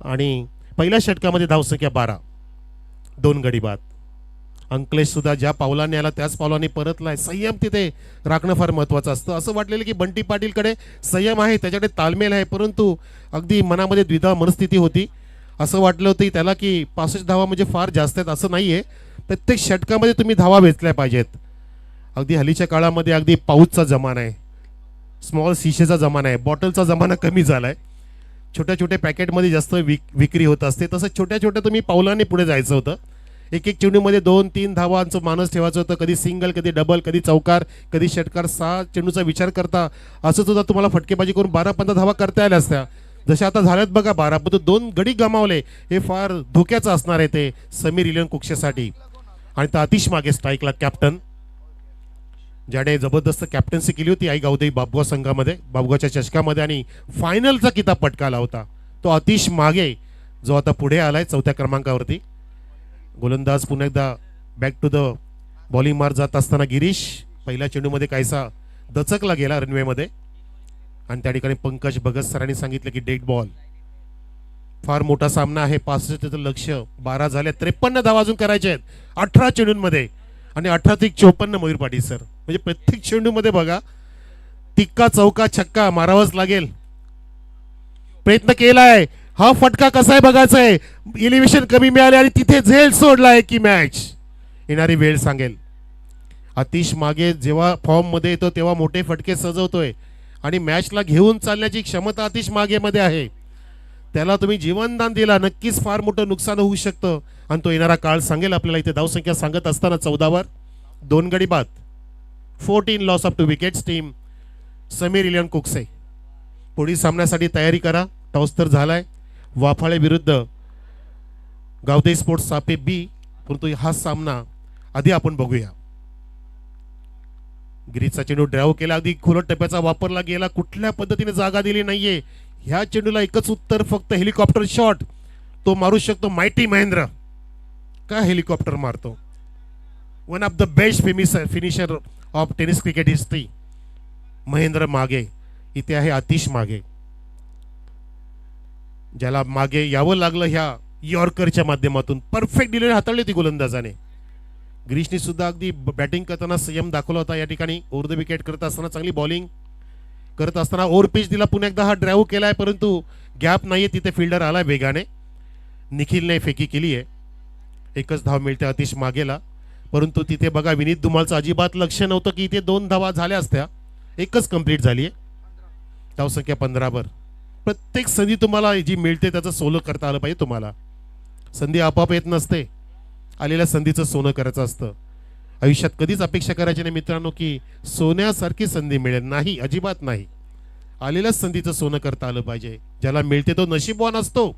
आणि पहिल्या षटकामध्ये धावसंख्या 12, 2 गडी बाद. अंकलेश सुद्धा ज्या पावलाने आला त्याच पावलाने परतलाय. संयम तिथे राखणं फार महत्त्वाचं असतं. असं वाटलेलं की बंटी पाटीलकडे संयम आहे, त्याच्याकडे तालमेल आहे, परंतु अगदी मनामध्ये द्विधा मनस्थिती होती. असं वाटलं होतं त्याला की 65 धावा म्हणजे फार जास्त आहेत, असं नाही आहे. प्रत्येक षटकामध्ये तुम्ही धावा वेचल्या पाहिजेत. अगदी हल्लीच्या काळामध्ये अगदी पाऊचचा जमाना आहे, स्मॉल शिशेचा जमाना आहे, बॉटलचा जमाना कमी झाला आहे. छोट्या छोट्या पॅकेटमध्ये जास्त विक्री होत असते. तसं छोट्या छोट्या तुम्ही पावलाने पुढे जायचं होतं. एक चेंडूमध्ये 2-3 धावांचं मानस ठेवायचं होतं. कधी सिंगल, कधी डबल, कधी चौकार, कधी षटकार. 6 चेंडूचा विचार करता असं सुद्धा तुम्हाला फटकेबाजी करून 12-15 धावा करता आल्या असत्या. जशा आता झाल्यात बघा 12, पण 2 गडी गमावले. हे फार धोक्याचं असणार आहे ते समीर इलियन कुक्षेसाठी. आणि तर अतिश मागे स्ट्राईकला कॅप्टन, ज्याने जबरदस्त कॅप्टन्सी केली होती आई गावदेवी बाबगाव संघामध्ये, बाबगावच्या चषकामध्ये, आणि फायनलचा किताब पटकावला होता तो अतिश मागे, जो आता पुढे आलाय 4थ्या क्रमांकावरती. गोलंदाज पुन्हा एकदा बॅक टू द बॉलिंग मार जात असताना गिरीश पहिल्या चेंडूमध्ये काहीसा दचकला गेला रनवेमध्ये. आणि त्या ठिकाणी पंकज भगत सरांनी सांगितलं की डेड बॉल. फार मोठा सामना आहे. 65चं लक्ष 12 झाले. 53 धावा अजून करायचे आहेत 18 चेंडूंमध्ये. आणि 18-54 मयूर पाटील सर. म्हणजे प्रत्येक चेंडूमध्ये बघा तिक्का चौका छक्का मारावाच लागेल. प्रयत्न केलाय. हा फटका कसा आहे बघायचा आहे. इलिव्हेशन कमी मिळाले आणि तिथे झेल सोडलाय की मॅच येणारी वेळ सांगेल. अतिश मागे जेव्हा फॉर्म मध्ये येतो तेव्हा मोठे फटके सजवतोय आणि मॅचला घेऊन चालण्याची क्षमता अतिश मागे मध्ये आहे. त्याला तुम्ही जीवनदान दिला नक्कीच फार मोठं नुकसान होऊ शकतं आणि तो येणारा काळ सांगेल आपल्याला. इथे धावसंख्या सांगत असताना 14 2 गडी बाद, 14 loss of 2 wickets. Team Sameer इलियन कुक्से. पुढील सामन्यासाठी तयारी करा. टॉस तर झालाय वाफाळे विरुद्ध गावदेवी स्पोर्ट्स सापे बी, परंतु हा सामना आधी आपण बघूया. गिरीचा चेंडू ड्राईव्ह केला, अगदी खुलट टप्प्याचा वापरला गेला, कुठल्या पद्धतीने जागा दिली नाहीये. ह्या चेंडूला एकच उत्तर फक्त हेलिकॉप्टर शॉट. तो मारू शकतो मायटी महेंद्र. का हेलिकॉप्टर मारतो? One of the best finisher of tennis cricket history Mahendra मागे. इथे आहे अतिश मागे, ज्याला मागे यावं लागलं ह्या यॉर्करच्या माध्यमातून. परफेक्ट डिलिव्हरी हाताळली होती गोलंदाजाने. गिरीशने सुद्धा अगदी बॅटिंग करताना संयम दाखवला होता. या ठिकाणी ओव्हर द विकेट करत असताना चांगली बॉलिंग करत असताना ओव्हर पिच दिला. पुन्हा एकदा हा ड्राईव्ह केलाय, परंतु गॅप नाहीये. तिथे फिल्डर आलाय वेगाने. निखिलने फेकी केली आहे. एकच धाव मिळते अतिश मागेला, परंतु तिथे बघा विनीत धुमालचं अजिबात लक्ष नव्हतं की इथे 2 धावा झाल्या असत्या. एकच कंप्लीट झाली आहे. धावसंख्या 15 प्रत्येक संधी तुम्हाला जी मिळते त्याचं सोनं करता आलं पाहिजे. तुम्हाला संधी आपोआप येत नसते. आलेल्या संधीचं सोनं करायचं असतं. आयुष्यात कधीच अपेक्षा करायची नाही मित्रांनो की सोन्यासारखी संधी मिळेल. नाही, अजिबात नाही. आलेल्या संधीचं सोनं करता आलं पाहिजे. ज्याला मिळते तो नशीबवान असतो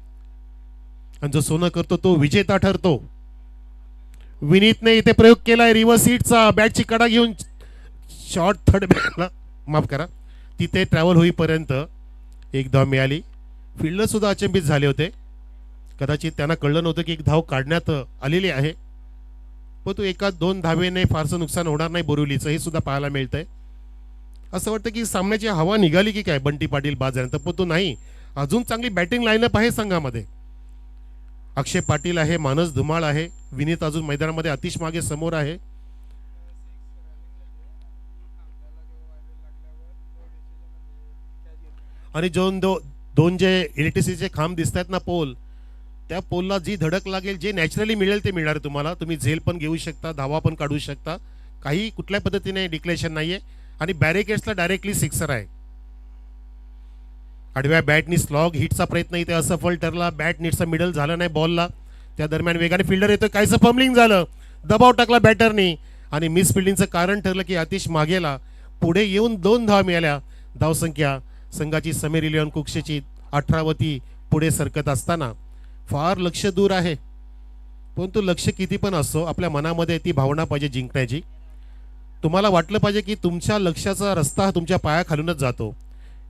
आणि जो सोनं करतो तो विजेता ठरतो. विनीतने इथे प्रयोग केलाय रिव्हर्स हिटचा. बॅटची कडा घेऊन शॉर्ट थर्ड बॅटला माफ करा तिथे ट्रॅव्हल होईपर्यंत 1 धाव मिळाली. फिल्डर सुद्धा अचंबित झाले होते. कदाचित त्यांना कळलं नव्हतं की 1 धाव काढण्यात आलेली आहे, पण तो 1-2 धावेने फारसं नुकसान होणार नाही बोरिवलीचं, हे सुद्धा पाहायला मिळतंय. असं वाटतं की सामन्याची हवा निघाली की काय बंटी पाटील बाद झाल्यानंतर, पण तो नाही. अजून चांगली बॅटिंग लाईनअप आहे संघामध्ये. अक्षय पाटील आहे, मानस धुमाळ आहे, विनीत अजून मैदानामध्ये अतिश मागे समोर आहे. आणि दोन जे इलेक्ट्रिसिटीचे खांब दिसत आहेत ना पोल, त्या पोलला जी धडक लागेल, जे नॅचरली मिळेल ते मिळणार तुम्हाला. तुम्ही झेल पण घेऊ शकता, धावा पण काढू शकता. काही कुठल्या पद्धतीने डिक्लेरेशन नाहीये. आणि बॅरिकेड्सला डायरेक्टली सिक्सर आहे. आडव्या बॅटनी स्लॉग हिटचा प्रयत्न इथे असफल ठरला. बॅट नीटचा मिडल झाला नाही बॉलला. त्या दरम्यान वेगाने फिल्डर येतो, काहीसं फंबलिंग झालं, दबाव टाकला बॅटरनी आणि मिस फिल्डिंगचं कारण ठरलं की अतिश मागेला. पुढे येऊन 2 धावा मिळाल्या. धावसंख्या संघाची समीर इलियन कुक्षेची 18 पुढे सरकत असताना फार लक्ष दूर आहे. परंतु लक्ष किती पण असो, आपल्या मनामध्ये ती भावना पाहिजे जिंकण्याची. तुम्हाला वाटलं पाहिजे की तुमच्या लक्ष्याचा रस्ता हा तुमच्या पायाखालूनच जातो.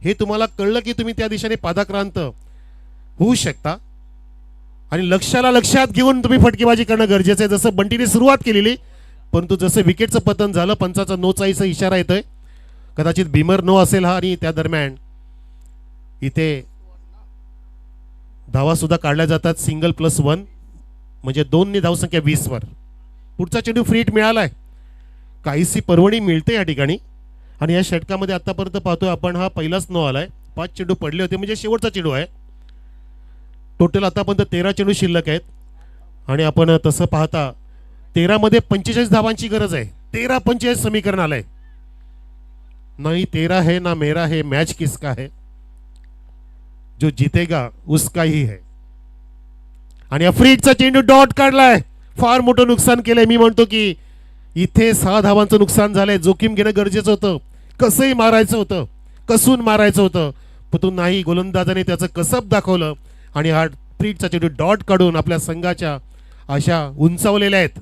हे तुम्हाला कळलं की तुम्ही त्या दिशेने पादाक्रांत होऊ शकता. आणि लक्ष्याला लक्षात घेऊन तुम्ही फटकेबाजी करणं गरजेचं आहे. जसं बंटीने सुरुवात केलेली, परंतु जसं विकेटचं पतन झालं, पंचाचा नोचा इशारा येतोय. कदाचित भीमर नो असेल हा. आणि त्या दरम्यान इथे धावा सुद्धा काढल्या जातात. सिंगल +1 म्हणजे 2 धावसंख्या 20 वर. पुढचा चेंडू फ्री हिट मिळालाय. काहीशी पर्वणी मिळते या ठिकाणी. आणि या षटकामध्ये आतापर्यंत पाहतोय आपण हा पहिलाच नो आलाय. 5 चेंडू पडले होते म्हणजे शेवटचा चेंडू आहे. टोटल आतापर्यंत 13 चेंडू शिल्लक आहेत. आणि आपण तसं पाहता 13 मध्ये 45 धावांची गरज आहे. 13-45 समीकरण आलंय. नाही 13 है ना मेरा है, मैच किसका है, जो जीतेगा उसका ही है. आणि आफ्रिकचा चेंडू डॉट काढलाय. फार मोठं नुकसान केलंय. मी म्हणतो की इथे 6 धावांचं नुकसान झालंय. जोखीम घेणं गरजेचं होतं. कसंही मारायचं होतं, कसून मारायचं होतं, पण तो नाही. गोलंदाजाने त्याचं कसब दाखवलं आणि हा फ्रीटचा चेंडू डॉट काढून आपल्या संघाच्या आशा उंचावलेल्या आहेत.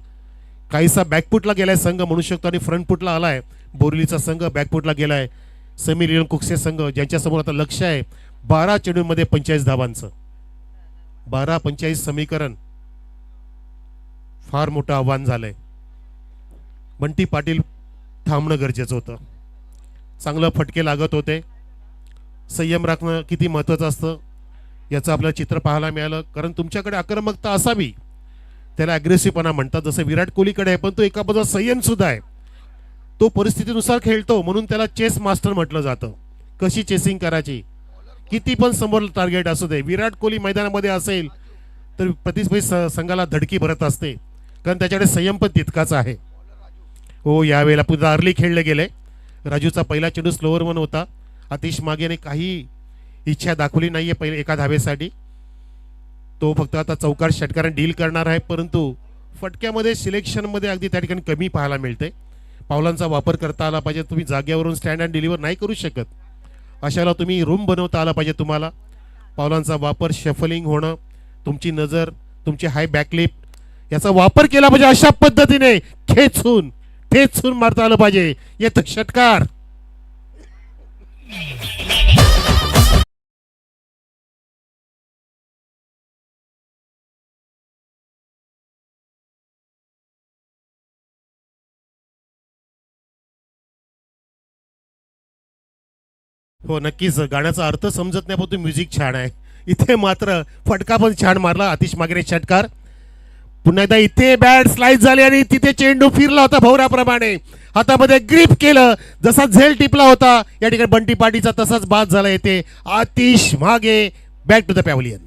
काहीसा बॅकफुटला गेलाय संघ म्हणू शकतो आणि फ्रंटफुटला आलाय. बोरलीचा संघ बॅकफुटला गेलाय. समीर लिओन कुक्से संघ ज्यांच्यासमोर आता लक्ष आहे 12 चेंडूंमध्ये 45 धावांचं. 12-45 समीकरण फार मोठं आव्हान झालंय. बंटी पाटील थांबणं गरजेचं होतं. चांगलं फटके लागत होते. संयम राखणं किती महत्त्वाचं असतं याचं आपल्याला चित्र पाहायला मिळालं. कारण तुमच्याकडे आक्रमकता असावी, त्याला ॲग्रेसिव्हपणा म्हणतात. जसं विराट कोहलीकडे आहे, पण तो एका बाजूला संयम सुद्धा आहे. तो परिस्थितीनुसार खेळतो म्हणून त्याला चेस मास्टर म्हटलं जातं. कशी चेसिंग करायची, किती पण समोर टार्गेट असू दे. विराट कोहली मैदानामध्ये असेल तर प्रतिस्पर्धी संघाला धडकी भरत असते, कारण त्याच्याकडे संयम पण तितकाच आहे. हो, यावेळेला पुन्हा अर्ली खेळले गेले. राजूचा पहिला चेंडू स्लोअर 1 होता. आतिश मागेने काही इच्छा दाखवली नाहीये पहिले एका धावेसाठी. तो फक्त आता चौकार षटकाराने डील करणार आहे, परंतु फटक्यामध्ये सिलेक्शनमध्ये अगदी त्या ठिकाणी कमी पाहायला मिळते. पावलांचा वापर करता आला पाहिजे. तुम्ही जागेवरून स्टँड अँड डिलिव्हर नाही करू शकत. अशाला तुम्ही रूम बनवता आला पाहिजे. तुम्हाला पावलांचा वापर, शफलिंग होणं, तुमची नजर, तुमची हाय बॅकलिफ्ट याचा वापर केला पाहिजे. अशा पद्धतीने खेचून ठेचून मारता आलं पाहिजे. येतं षटकार. हो नक्कीच, गाण्याचा अर्थ समजत नाही, पण तो म्युझिक छान आहे. इथे मात्र फटका पण छान मारला आतिश मागेने षटकार. पुन्हा एकदा इथे बॅट स्लाइस झाली आणि तिथे चेंडू फिरला होता भवऱ्याप्रमाणे. हातामध्ये ग्रिप केलं, जसा झेल टिपला होता या ठिकाणी बंटी पाटीचा तसाच बाद झाला. येते आतिश मागे बॅक टू द पॅव्हलियन.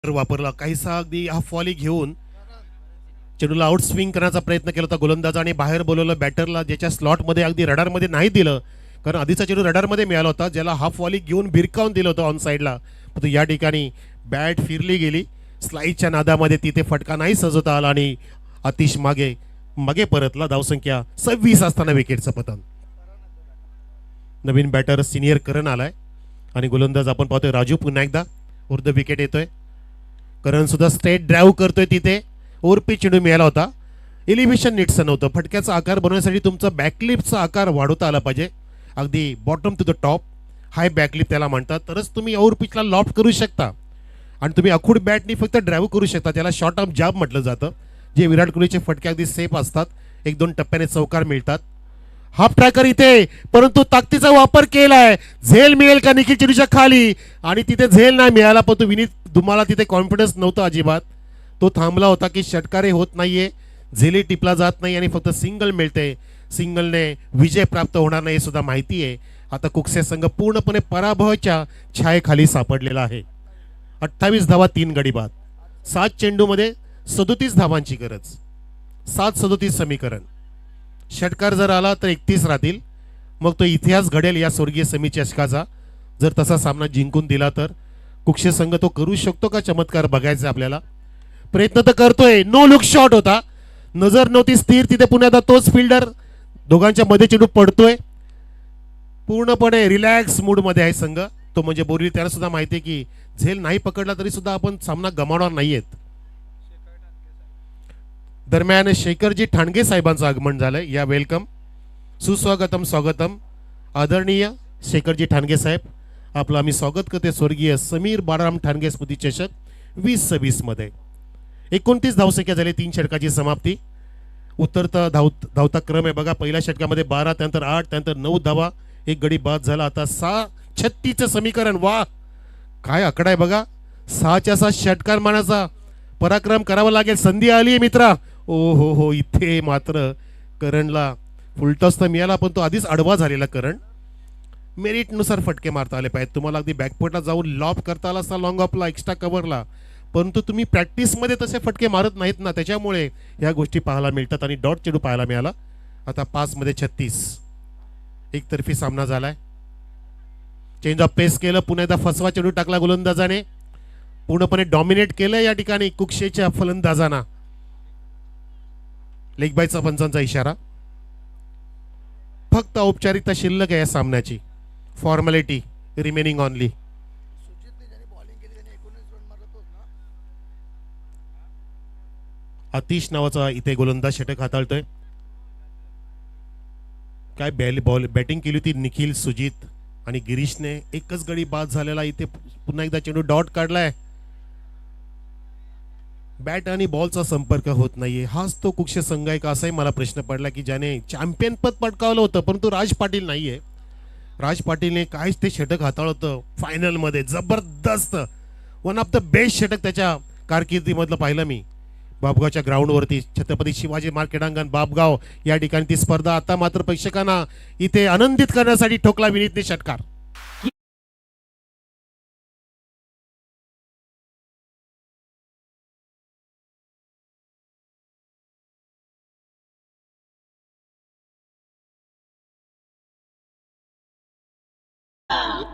वापरला काहीसा अगदी हाफ वॉली घेऊन चेंडूला आउट स्विंग करण्याचा प्रयत्न केला होता गोलंदाजाने. बाहेर बोलवलं बॅटरला, ज्याच्या स्लॉटमध्ये अगदी रडारमध्ये नाही दिलं, कारण आधीचा चेंडू रडारमध्ये मिळाला होता, ज्याला हाफ वॉली घेऊन भिरकावून दिलं होतं ऑन साईडला. पण या ठिकाणी बॅट फिरली गेली स्लाईडच्या नादामध्ये. तिथे फटका नाही सजवता आला आणि आतिश मागे परतला. धावसंख्या 26 असताना विकेटचं पतन. नवीन बॅटर सिनियर करण आलाय आणि गोलंदाज आपण पाहतोय राजू. पुन्हा एकदा उर्ध विकेट येतोय. करण सुद्धा स्ट्रेट ड्राईव्ह करतोय. तिथे ओव्हरपिच चेंडू मिळाला होता. एलिव्हेशन नीटचं नव्हतं. फटक्याचा आकार बनवण्यासाठी तुमचा बॅकलिफ्टचा आकार वाढवता आला पाहिजे. अगदी बॉटम टू द टॉप हाय बॅकलिफ्ट त्याला म्हणतात. तरच तुम्ही ओव्हरपिचला लॉफ्ट करू शकता आणि तुम्ही अखूड बॅटनी फक्त ड्राईव्ह करू शकता. त्याला शॉर्ट ऑफ जॅब म्हटलं जातं. जे विराट कोहलीचे फटके अगदी सेफ असतात, 1-2 टप्प्याने चौकार मिळतात. हाफ ट्रॅकर इथे, परंतु ताकदीचा वापर केलाय. झेल मिळेल का निखिल चेंडूच्या खाली, आणि तिथे झेल नाही मिळाला. पण तो विनीत तुम्हाला तिथे कॉन्फिडन्स नव्हता अजिबात. तो थांबला होता की षटकारे होत नाहीये, झेली टिपला जात नाही आणि फक्त सिंगल मिळते. सिंगलने विजय प्राप्त होणार नाही हे सुद्धा माहिती आहे. आता कुक्से संघ पूर्णपणे पराभवाच्या छायेखाली सापडलेला आहे. 28 धावा 3 गडी बाद. 7 चेंडूमध्ये 37 धावांची गरज. 7-37 समीकरण. षटकार जर आला तर 31 राहतील. मग तो इतिहास घडेल या स्वर्गीय समीचषकाचा. जर तसा सामना जिंकून दिला तर कुक्षे संघ तो करू शकतो का चमत्कार बघायचा आपल्याला. प्रयत्न तर करतोय, नो लुक शॉट होता, नजर नव्हती स्थिर तिथे. पुन्हा तोच फिल्डर दोघांच्या मध्ये चेंडू पडतोय. पूर्णपणे रिलॅक्स मूडमध्ये आहे संघ तो, म्हणजे बोरिवली. त्याला सुद्धा माहिती आहे की झेल नाही पकडला तरी सुद्धा आपण सामना गमावणार नाहीयेत. दरम्यान शेखरजी ठाणगे साहेबांचं आगमन झालंय. या वेलकम, सुस्वागतम, स्वागतम. आदरणीय शेखरजी ठाणगे साहेब, आपलं आम्ही स्वागत करते स्वर्गीय समीर बाळाराम ठाणगे स्मृती चषक 2026 मध्ये. 29 धावसंख्या झाली, 3 षटकाची समाप्ती. उतरता धावता क्रम आहे बघा. पहिल्या षटकामध्ये 12, त्यानंतर 8, त्यानंतर 9 धावा, एक गडी बाद झाला. आता 6-36चं समीकरण. वा, काय आकडा आहे बघा. 6च्या 6 षटकार मारण्याचा पराक्रम करावा लागेल. संधी आली आहे मित्रा. ओ हो, इथे मात्र करणला फुलटॉस तर मिळाला, पण तो आधीच आडवा झालेला करण. मेरिटनुसार फटके मारता आले पाहिजेत तुम्हाला. अगदी बॅकफुटला जाऊन लॉप करता आला असता, लॉंग ऑफला, एक्स्ट्रा कव्हरला, परंतु तुम्ही प्रॅक्टिसमध्ये तसे फटके मारत नाहीत ना, त्याच्यामुळे ह्या गोष्टी पाहायला मिळतात. आणि डॉट चेंडू पाहायला मिळाला. आता 5 मध्ये 36, एकतर्फी सामना झालाय. चेंज ऑफ पेस केलं, पुन्हा एकदा फसवा चेंडू टाकला गोलंदाजाने. पूर्णपणे डॉमिनेट केलं या ठिकाणी कुक्षेच्या फलंदाजांना. लेग बायचा पंचांचा इशारा. फक्त औपचारिकता शिल्लक आहे या सामन्याची, फॉर्मॅलिटी रिमेनिंग ऑनली. आतिश नावाचा इथे गोलंदाज षटक हाताळतोय. काय बॅटिंग केली होती निखिल, सुजित आणि गिरीशने. एकच गडी बाद झालेला. इथे पुन्हा एकदा चेंडू डॉट काढलाय. बॅट आणि बॉलचा संपर्क होत नाहीये. हाच तो कुक्षे संघ आहे का, असाही मला प्रश्न पडला की ज्याने चॅम्पियन पद पटकावलं होतं, परंतु राज पाटील नाहीये. राज पाटीलने काय ते षटक हाताळलं होतं फायनलमध्ये. जबरदस्त, वन ऑफ द बेस्ट षटक त्याच्या कारकिर्दीमधलं पाहिलं मी. बाबगावच्या ग्राउंडवरती, छत्रपती शिवाजी मार्ग क्रीडांगण बाबगाव या ठिकाणी ती स्पर्धा. आता मात्र प्रेक्षकांना इथे आनंदित करण्यासाठी ठोकला विनीतने षटकार.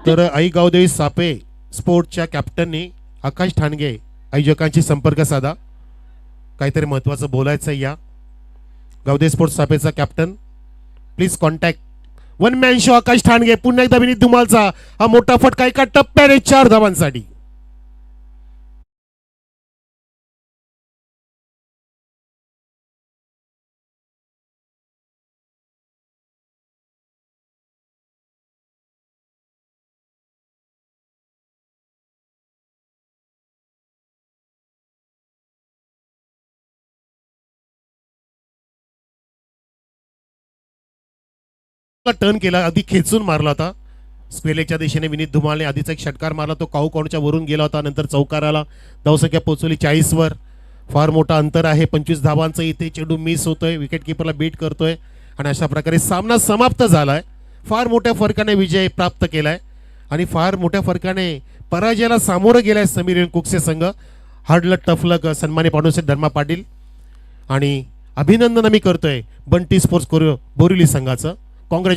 तर आई गावदेवी सापे स्पोर्टच्या कॅप्टननी आकाश ठाणगे आयोजकांशी संपर्क साधा. काहीतरी महत्वाचं बोलायचं आहे. या गावदेवी स्पोर्ट्स सापेचा captain, please contact. One man show Akash Thange. पुन्हा एकदा विनीत धुमालचा हा मोठा फटका एका टप्प्याने 4 धावांसाठी. टर्न केला, अगदी खेचून मारला होता. स्क्वेलेच्या दिशेने विनीत धुमालने आधीचा एक षटकार मारला, तो काऊ कॉर्नरच्या वरून गेला होता. नंतर चौकाराला धावसंख्या पोहोचवली 40 वर. फार मोठा अंतर आहे, 25 धावांचं. इथे चेंडू मिस होतोय, विकेट किपरला बीट करतोय आणि अशा प्रकारे सामना समाप्त झालाय. फार मोठ्या फरकाने विजय प्राप्त केलाय आणि फार मोठ्या फरकाने पराजयाला सामोरं गेलाय समीर कुक्षे संघ. हार्ड लक, टफ लक, सन्मान्य पांडुरंग धर्मा पाटील. आणि अभिनंदन आम्ही करतोय बंटी स्पोर्ट्स बोरिवली संघाचं. कॉंग्रॅच्युलेशन.